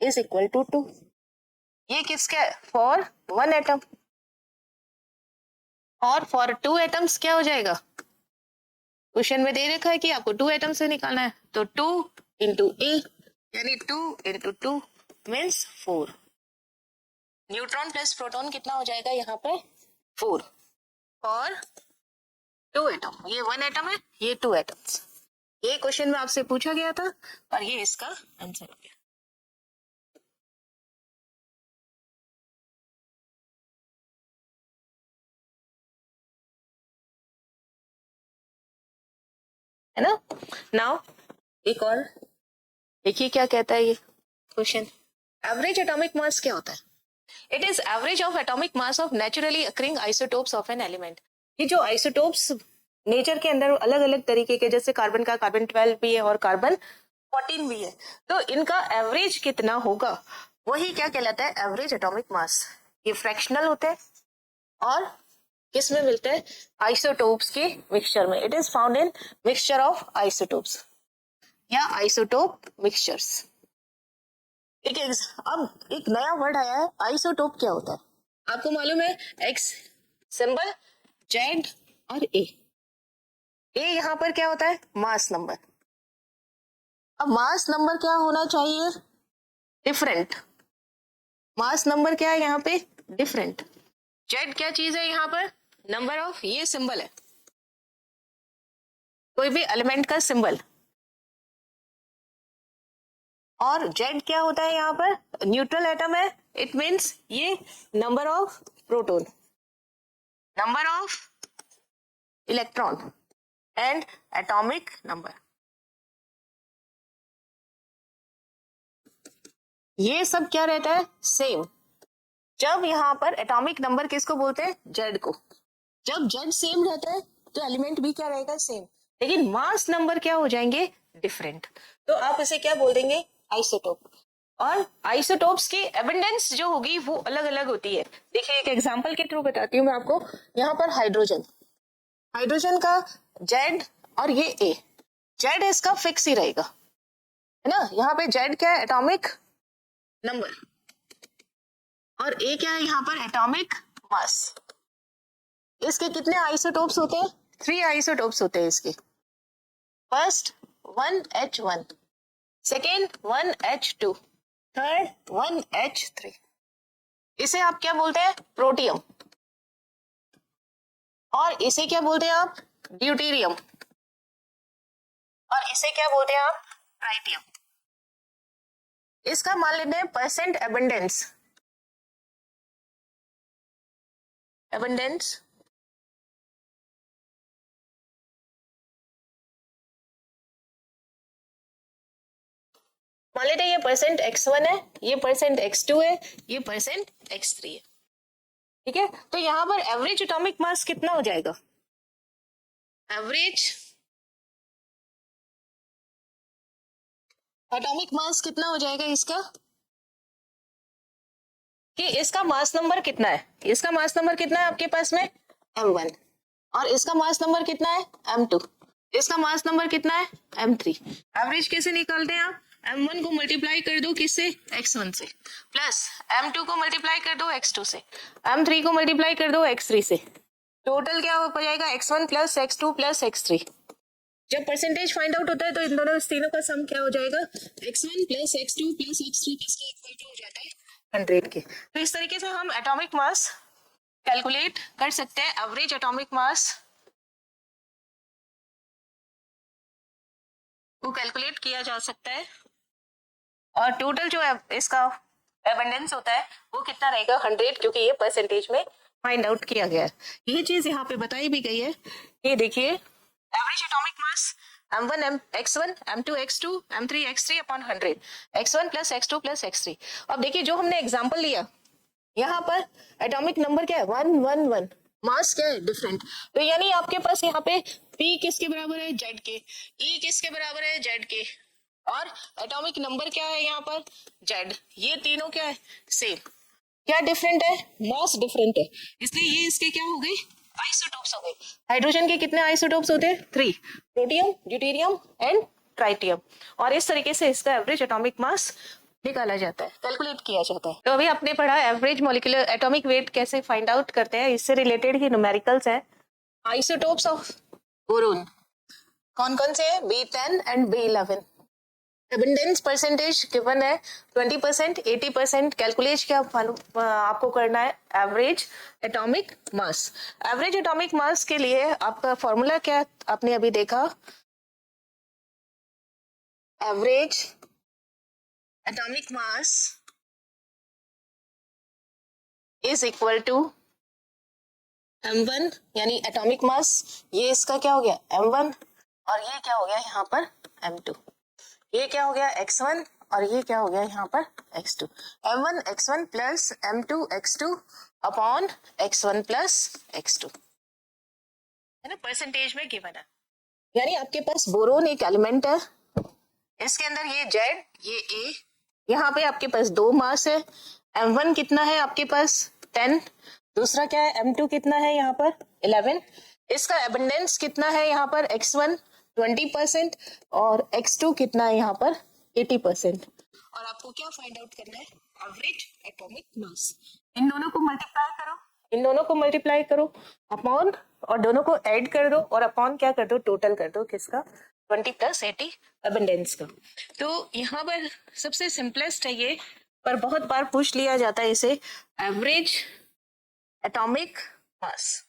is equal to 2। ये किसका है, फॉर वन एटम, और फॉर 2 एटम्स क्या हो जाएगा, क्वेश्चन में दे रखा है कि आपको 2 एटम से निकालना है, तो 2 इंटू ए, यानी 2 into 2 means 4। Neutron plus proton कितना हो जाएगा यहाँ पे 4 और 2 एटम, ये 1 एटम है, ये 2 एटम्स। ये क्वेश्चन में आपसे पूछा गया था और ये इसका आंसर हो गया, है ना। नाउ एक और देखिए क्या कहता है ये क्वेश्चन, एवरेज एटॉमिक मास क्या होता है, it is average of atomic mass of naturally occurring isotopes of an element. ये जो आइसोटोप्स नेचर के अंदर अलग अलग तरीके के, जैसे कार्बन का कार्बन 12 भी है और कार्बन 14 भी है, तो इनका एवरेज कितना होगा, वही क्या कहलाता है एवरेज एटॉमिक मास। ये फ्रैक्शनल होते हैं और किस में मिलते हैं, आइसोटोप्स के मिक्सचर में, it is found in mixture of isotopes या आइसोटोप मिक्सचर्स। अब एक नया वर्ड आया है, आइसोटोप क्या होता है, आपको मालूम है एक्स सिंबल, जेड और ए यहाँ पर क्या होता है मास नंबर। अब मास नंबर क्या होना चाहिए, डिफरेंट, मास नंबर क्या है यहाँ पे डिफरेंट। जेड क्या चीज है यहाँ पर, नंबर ऑफ, ये सिंबल है कोई भी एलिमेंट का सिंबल, और जेड क्या होता है यहाँ पर, न्यूट्रल एटम है, इट मीन्स ये number of proton, number of electron and atomic number. ये सब क्या रहता है सेम। जब यहाँ पर एटॉमिक नंबर किसको बोलते हैं, जेड को, जब जेड सेम रहता है तो एलिमेंट भी क्या रहेगा सेम, लेकिन मास नंबर क्या हो जाएंगे डिफरेंट, तो आप इसे क्या बोल देंगे आइसोटोप। और आइसोटोप्स की एबिंडेंस जो होगी वो अलग अलग होती है। देखिए एक एग्जांपल के थ्रू बताती हूँ मैं आपको, यहाँ पर हाइड्रोजन, हाइड्रोजन का जेड और ये ए, जेड इसका फिक्स ही रहेगा, है ना, यहाँ पे जेड क्या है एटॉमिक नंबर, और ए क्या है यहाँ पर एटॉमिक मास। इसके कितने आइसोटोप्स होते हैं, 3 आइसोटोप्स होते हैं इसके, first 1H1, second 1H2, third 1H3। इसे आप क्या बोलते हैं प्रोटियम, और इसे क्या बोलते हैं आप ड्यूटेरियम, और इसे क्या बोलते हैं आप ट्राइटियम। इसका मान लेते हैं परसेंट एबंडेंस, एबंडेंस मान लेते हैं ये परसेंट x1 है, ये परसेंट x2 है, ये परसेंट x3 है, ठीक है। तो यहाँ पर एवरेज एटॉमिक मास कितना हो जाएगा, एवरेज एटॉमिक मास कितना हो जाएगा इसका कि इसका मास नंबर कितना है, इसका मास नंबर कितना है आपके पास में m1, और इसका मास नंबर कितना है m2, इसका मास नंबर कितना है m3। एवरेज कैसे निकालते हैं आप, m1 को मल्टीप्लाई कर दो किससे, x1 से, प्लस m2 को मल्टीप्लाई कर दो x2 से, m3 को मल्टीप्लाई कर दो x3 से, टोटल क्या हो जाएगा x1 plus x2 plus x3। जब परसेंटेज फाइंड आउट होता है तो इन दोनों तीनों का सम क्या हो जाएगा, x1 plus x2 plus x3 किसके इक्वल टू हो जाता है 100 के। तो इस तरीके से हम एटॉमिक मास कैलकुलेट कर सकते हैं, एवरेज एटॉमिक मास को कैलकुलेट किया जा सकता है, और टोटल जो इसका एबंडेंस होता है वो कितना रहेगा 100, क्योंकि ये परसेंटेज में फाइंड आउट किया गया है। ये चीज यहाँ पे बताई भी गई है, ये देखिए एवरेज एटॉमिक मास m1 x1 m2 x2 m3 x3 upon 100, x1 plus x2 plus x3। अब देखिए जो हमने एग्जांपल लिया यहाँ पर एटॉमिक नंबर क्या है 111, मास क्या है डिफरेंट, तो यानी आपके पास यहाँ पे p किसके बराबर है z के, e किसके बराबर है z के, और एटॉमिक नंबर क्या है यहाँ पर z, ये तीनों क्या है सेम। क्या डिफरेंट है, मास डिफरेंट है, इसलिए ये इसके क्या हो गए आइसोटोप्स हो गए। हाइड्रोजन के कितने आइसोटोप्स होते हैं 3, प्रोटियम ड्यूटेरियम एंड ट्राइटियम, और इस तरीके से इसका एवरेज एटॉमिक मास निकाला जाता है, कैलकुलेट किया जाता है। तो अभी आपने पढ़ा एवरेज मॉलिक्यूलर एटॉमिक वेट कैसे फाइंड आउट करते हैं, इससे रिलेटेड ही न्यूमेरिकल्स है। आइसोटोप्स ऑफ बोरोन कौन कौन से है, B10 and B11। Abundance percentage given है 20%, 80%। कैलकुलेट क्या आपको करना है, average atomic mass. Average atomic mass के लिए आपका फॉर्मूला क्या आपने अभी देखा, average atomic mass is equal to m1, यानी एटॉमिक मास, ये इसका क्या हो गया m1, और ये क्या हो गया यहाँ पर m2, ये क्या हो गया x1, और ये क्या हो गया यहाँ पर x2। m1 x1 plus m2 x2 upon x1 plus x2, है ना, परसेंटेज में गिवन है। यानी आपके पास बोरोन एक एलिमेंट है, इसके अंदर ये Z, ये A, यहाँ पे आपके पास 2 मास है, m1 कितना है आपके पास 10, दूसरा क्या है m2 कितना है यहाँ पर 11, इसका एबंडेंस कितना है यहाँ पर x1 20% और x2 कितना है यहाँ पर 80%, और आपको क्या फाइंड आउट करना है, एवरेज एटॉमिक मास। इन दोनों को मल्टीप्लाई करो, इन दोनों को मल्टीप्लाई करो अपॉन, और दोनों को ऐड कर दो, और अपॉन क्या कर दो, टोटल कर दो किसका 20 प्लस 80 एबंडेंस का। तो यहाँ पर सबसे सिंपलेस्ट है ये, पर बहुत बार पूछ लिया जाता है इसे, एवरेज एटॉमिक मास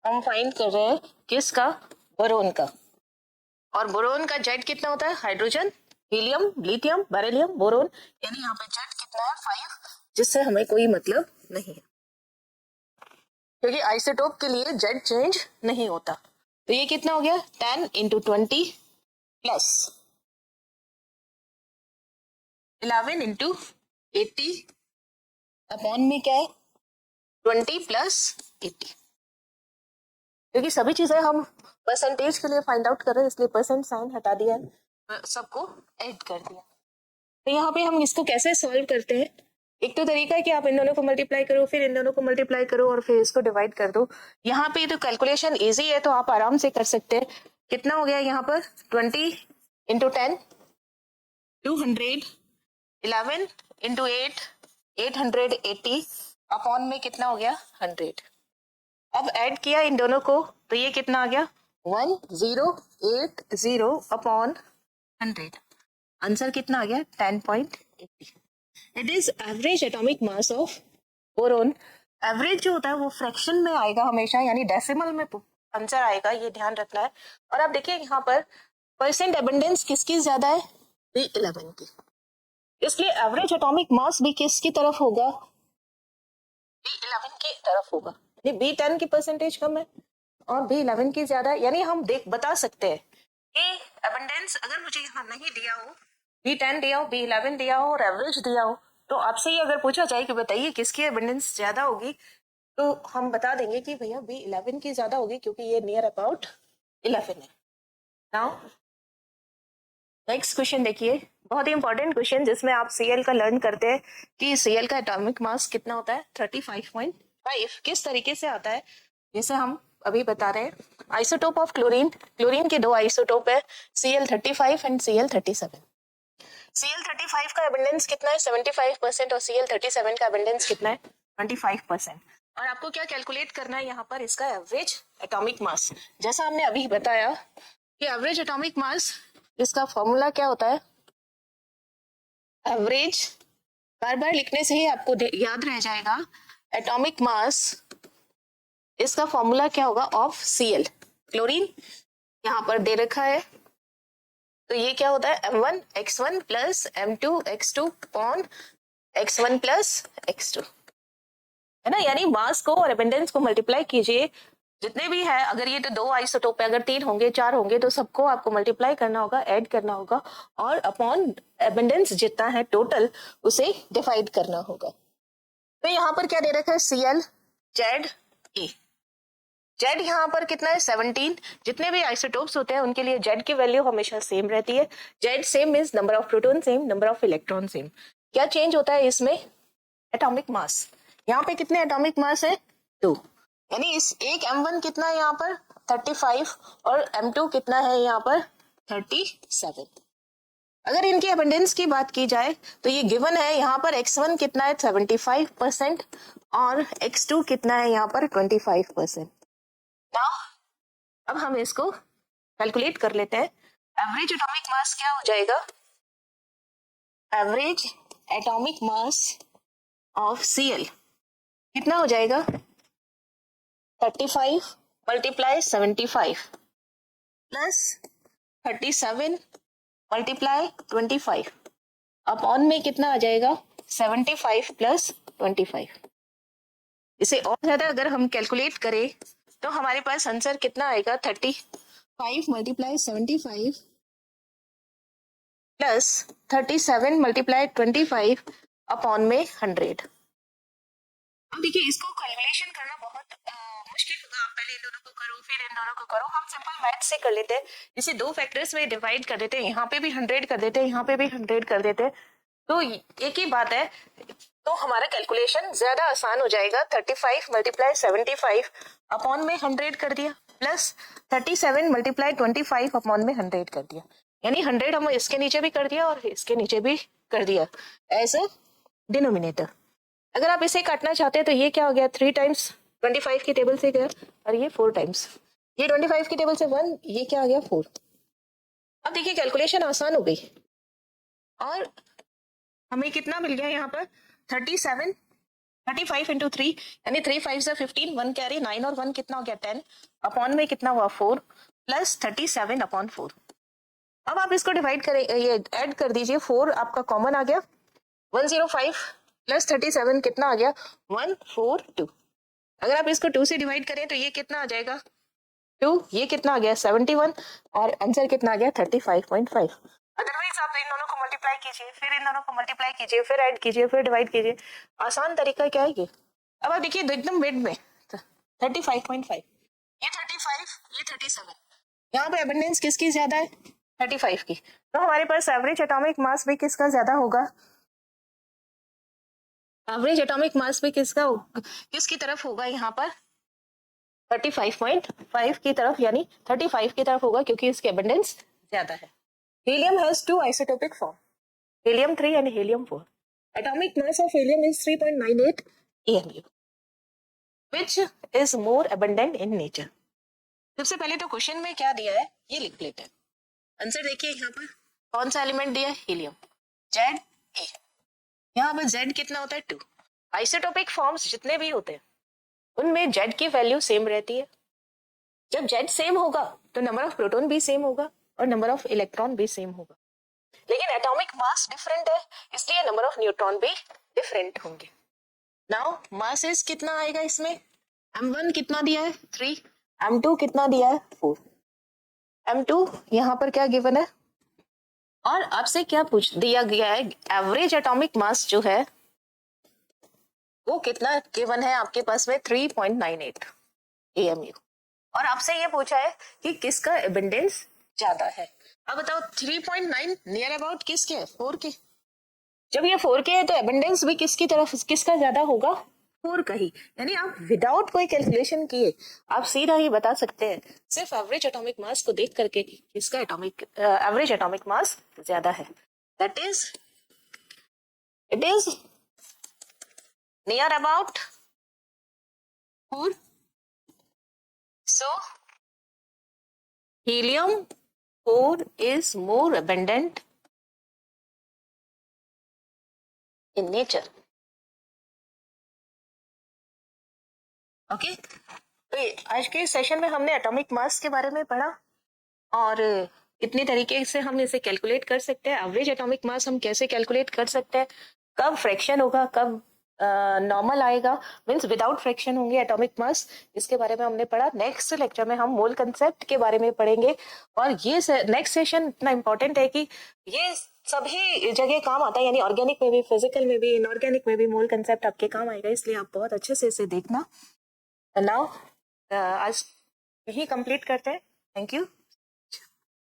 हम फाइंड कर रहे हैं किसका, बोरोन का, और बोरोन का जेड कितना होता है, hydrogen helium lithium beryllium boron, यानी यहाँ पे जेड कितना है 5, जिससे हमें कोई मतलब नहीं है, क्योंकि आइसोटोप के लिए जेड चेंज नहीं होता। तो ये कितना हो गया 10 इंटू 20 प्लस 11 इंटू 80 अपॉन में क्या है 20 प्लस 80, क्योंकि सभी चीजें हम परसेंटेज के लिए फाइंड आउट कर रहे हैं, इसलिए परसेंट साइन हटा दिया है, सबको ऐड कर दिया। तो यहाँ पे हम इसको कैसे सॉल्व करते हैं, एक तो तरीका है कि आप इन दोनों को मल्टीप्लाई करो, फिर इन दोनों को मल्टीप्लाई करो, और फिर इसको डिवाइड कर दो। यहाँ पे तो कैलकुलेशन इजी है, तो आप आराम से कर सकते हैं। कितना हो गया यहाँ पर 20 इंटू 10 200, 11 इंटू 8 880 अपॉन में कितना हो गया 100। अब ऐड किया इन दोनों को तो ये कितना आ गया 1080 अपॉन 100, आंसर कितना आ गया 10.80। It is average atomic mass of boron. Average जो होता है वो फ्रैक्शन में आएगा हमेशा, यानी डेसिमल में आंसर आएगा, ये ध्यान रखना है। और आप देखिए यहाँ पर परसेंट एबंडेंस किसकी ज्यादा है, B11 की, इसलिए एवरेज एटॉमिक मास भी किसकी तरफ होगा, B11 की तरफ होगा। B10 की परसेंटेज कम है और B11 की ज्यादा है, यानी हम बता सकते हैं कि एबंडेंस अगर मुझे यहाँ नहीं दिया हो, B10 दिया हो, B11 दिया हो और एवरेज दिया हो, तो आपसे ही अगर पूछा जाए कि बताइए किसकी एबंडेंस ज्यादा होगी, तो हम बता देंगे कि भैया B11 की ज्यादा होगी, क्योंकि ये नियर अबाउट 11 है। नाउ नेक्स्ट क्वेश्चन देखिए, बहुत ही इंपॉर्टेंट क्वेश्चन जिसमें आप Cl का लर्न करते हैं कि Cl का एटॉमिक मास कितना होता है 35.5। किस तरीके से आता है जैसे हम अभी बता रहे हैं। आइसोटोप ऑफ क्लोरीन, क्लोरीन के दो आइसोटोप है Cl35 एंड Cl37। Cl35 का एबंडेंस कितना है 75% और Cl37 का एबंडेंस कितना है 25%। और आपको क्या कैलकुलेट करना है यहाँ पर इसका एवरेज एटॉमिक मास। जैसा हमने अभी बताया कि एवरेज एटॉमिक मास इसका फॉर्मूला क्या होता है, एवरेज बार बार लिखने से ही आपको याद रह जाएगा। एटॉमिक मास इसका फॉर्मूला क्या होगा ऑफ Cl, क्लोरीन यहाँ पर दे रखा है, तो ये क्या होता है M1x1 plus M2x2 upon x1 plus x2, है ना। यानी मास को और एबंडेंस को मल्टीप्लाई कीजिए, जितने भी है, अगर ये तो दो आइसोटोप है, अगर 3 होंगे 4 होंगे तो सबको आपको मल्टीप्लाई करना होगा, ऐड करना होगा और अपॉन एबंडेंस जितना है टोटल उसे डिवाइड करना होगा। तो यहाँ पर क्या दे रखा है Cl जेड ए, जेड यहाँ पर कितना है 17। जितने भी आइसोटोप्स होते हैं उनके लिए जेड की वैल्यू हमेशा सेम रहती है। Z same means number of proton same, number of electron same. क्या चेंज होता है इसमें एटॉमिक मास। यहाँ पे कितने एटॉमिक मास है 2, यानी इस एक M1 कितना है यहाँ पर 35 और M2 कितना है यहाँ पर 37। अगर इनकी अबंडेंस की बात की जाए तो ये गिवन है, यहाँ पर x1 कितना है 75% और x2 कितना है यहाँ पर 25%। अब हम इसको कैलकुलेट कर लेते हैं। एवरेज एटॉमिक मास क्या हो जाएगा, average atomic mass of Cl कितना हो जाएगा 35 मल्टीप्लाई 75 प्लस 37 मल्टीप्लाई 25 अपॉन में कितना आ जाएगा 75 प्लस 25। इसे और ज्यादा अगर हम कैलकुलेट करें तो हमारे पास आंसर कितना आएगा 35 मल्टीप्लाई 75 प्लस 37 मल्टीप्लाई 25 अपॉन में 100। अब देखिए इसको कैलकुलेशन करना बहुत मुश्किल होगा, आप पहले इन दोनों को करो फिर इन दोनों को करो। हम सिंपल मैथ से कर लेते हैं, इसे दो फैक्टर्स में डिवाइड कर देते हैं, यहाँ पे भी 100 कर देते हैं, यहाँ पे भी 100 कर देते हैं, तो एक ही बात है, तो हमारा कैलकुलेशन ज्यादा आसान हो जाएगा। 35 मल्टीप्लाई 75 अपॉन में 100 कर दिया प्लस 37 मल्टीप्लाई 25 अपॉन में 100 कर दिया, यानी 100 हम इसके नीचे भी कर दिया और इसके नीचे भी कर दिया एज अ डिनोमिनेटर। अगर आप इसे काटना चाहते हैं तो ये क्या हो गया 3 टाइम्स 25 की टेबल से गया और ये 4 टाइम्स, ये 25 की टेबल से 1, ये क्या आ गया 4। अब देखिए कैलकुलेशन आसान हो गई और हमें कितना मिल गया यहाँ पर 35 इंटू 3 यानी 3 5 से 15, 1 कैरी 9 और 1 कितना हो गया 10 अपॉन में कितना हुआ 4 प्लस 37 अपॉन 4। अब आप इसको डिवाइड करें, ये ऐड कर दीजिए, 4 आपका कॉमन आ गया, 105 प्लस 37 कितना आ गया 142। अगर आप इसको 2 से डिवाइड करें तो ये कितना आ जाएगा 2, ये कितना आ गया 71 और आंसर कितना आ गया 35.5। अदरवाइज आप इन दोनों को मल्टीप्लाई कीजिए, फिर इन दोनों को मल्टीप्लाई कीजिए, फिर ऐड कीजिए, फिर डिवाइड कीजिए, आसान तरीका क्या है ये। अब आप देखिए एकदम मिड में 35.5, ये 35, ये 37, यहाँ पे एबंडेंस किसकी ज्यादा है 35 की, तो हमारे पास एवरेज एटॉमिक मास भी किसका ज्यादा होगा, एवरेज एटॉमिक मास भी किसकी तरफ होगा यहाँ पर 35.5 की तरफ, यानी 35 की तरफ होगा क्योंकि इसकी एबंडेंस ज्यादा है। Helium has 2 isotopic form, helium-3 and helium-4. Atomic mass of helium is 3.98 AMU, which is more abundant in nature. सबसे पहले तो क्वेश्चन में क्या दिया है ये लिख लेते हैं। आंसर देखिए यहाँ पर कौन सा एलिमेंट दिया है हीलियम, जेड ए, यहाँ पर जेड कितना होता है 2। आइसोटोपिक फॉर्म्स जितने भी होते हैं उनमें जेड की वैल्यू सेम रहती है। जब जेड सेम होगा तो नंबर ऑफ प्रोटॉन भी सेम होगा और नंबर ऑफ इलेक्ट्रॉन भी सेम होगा, लेकिन एटॉमिक मास डिफरेंट है इसलिए नंबर ऑफ न्यूट्रॉन भी डिफरेंट होंगे। नाउ मासेस कितना आएगा इसमें, M1 कितना दिया है 3, M2 कितना दिया है 4, M2 यहाँ पर क्या गिवन है और आपसे क्या पूछ दिया गया है, एवरेज एटॉमिक मास जो है वो कितना गिवन है आपके पास में 3.98 AMU, और आपसे ये पूछा है कि किसका एबंडेंस ज्यादा है। अब बताओ 3.9 नियर अबाउट किसके है? 4 के। जब ये 4 के है तो एबंडेंस भी किसकी तरफ, किसका ज्यादा होगा? 4 का ही। यानी आप विदाउट कोई कैलकुलेशन किए आप सीधा ही बता सकते हैं सिर्फ एवरेज एटॉमिक मास को देख करके कि किसका एवरेज एटॉमिक मास ज्यादा है। That is it is near about 4। So helium 4 is more abundant in nature. Okay तो आज के सेशन में हमने एटॉमिक मास के बारे में पढ़ा और कितनी तरीके से हम इसे कैलकुलेट कर सकते हैं। एवरेज एटॉमिक मास हम कैसे कैलकुलेट कर सकते हैं, कब फ्रैक्शन होगा, कब नॉर्मल आएगा, मीन्स विदाउट फ्रैक्शन होंगे एटॉमिक मास, इसके बारे में हमने पढ़ा। नेक्स्ट लेक्चर में हम मोल कंसेप्ट के बारे में पढ़ेंगे और ये नेक्स्ट सेशन इतना इम्पोर्टेंट है कि ये सभी जगह काम आता है, यानी ऑर्गेनिक में भी, फिजिकल में भी, इनऑर्गेनिक में भी मोल कंसेप्ट आपके काम आएगा, इसलिए आप बहुत अच्छे से इसे देखना। नाउ आज यही कंप्लीट करते हैं। Thank you.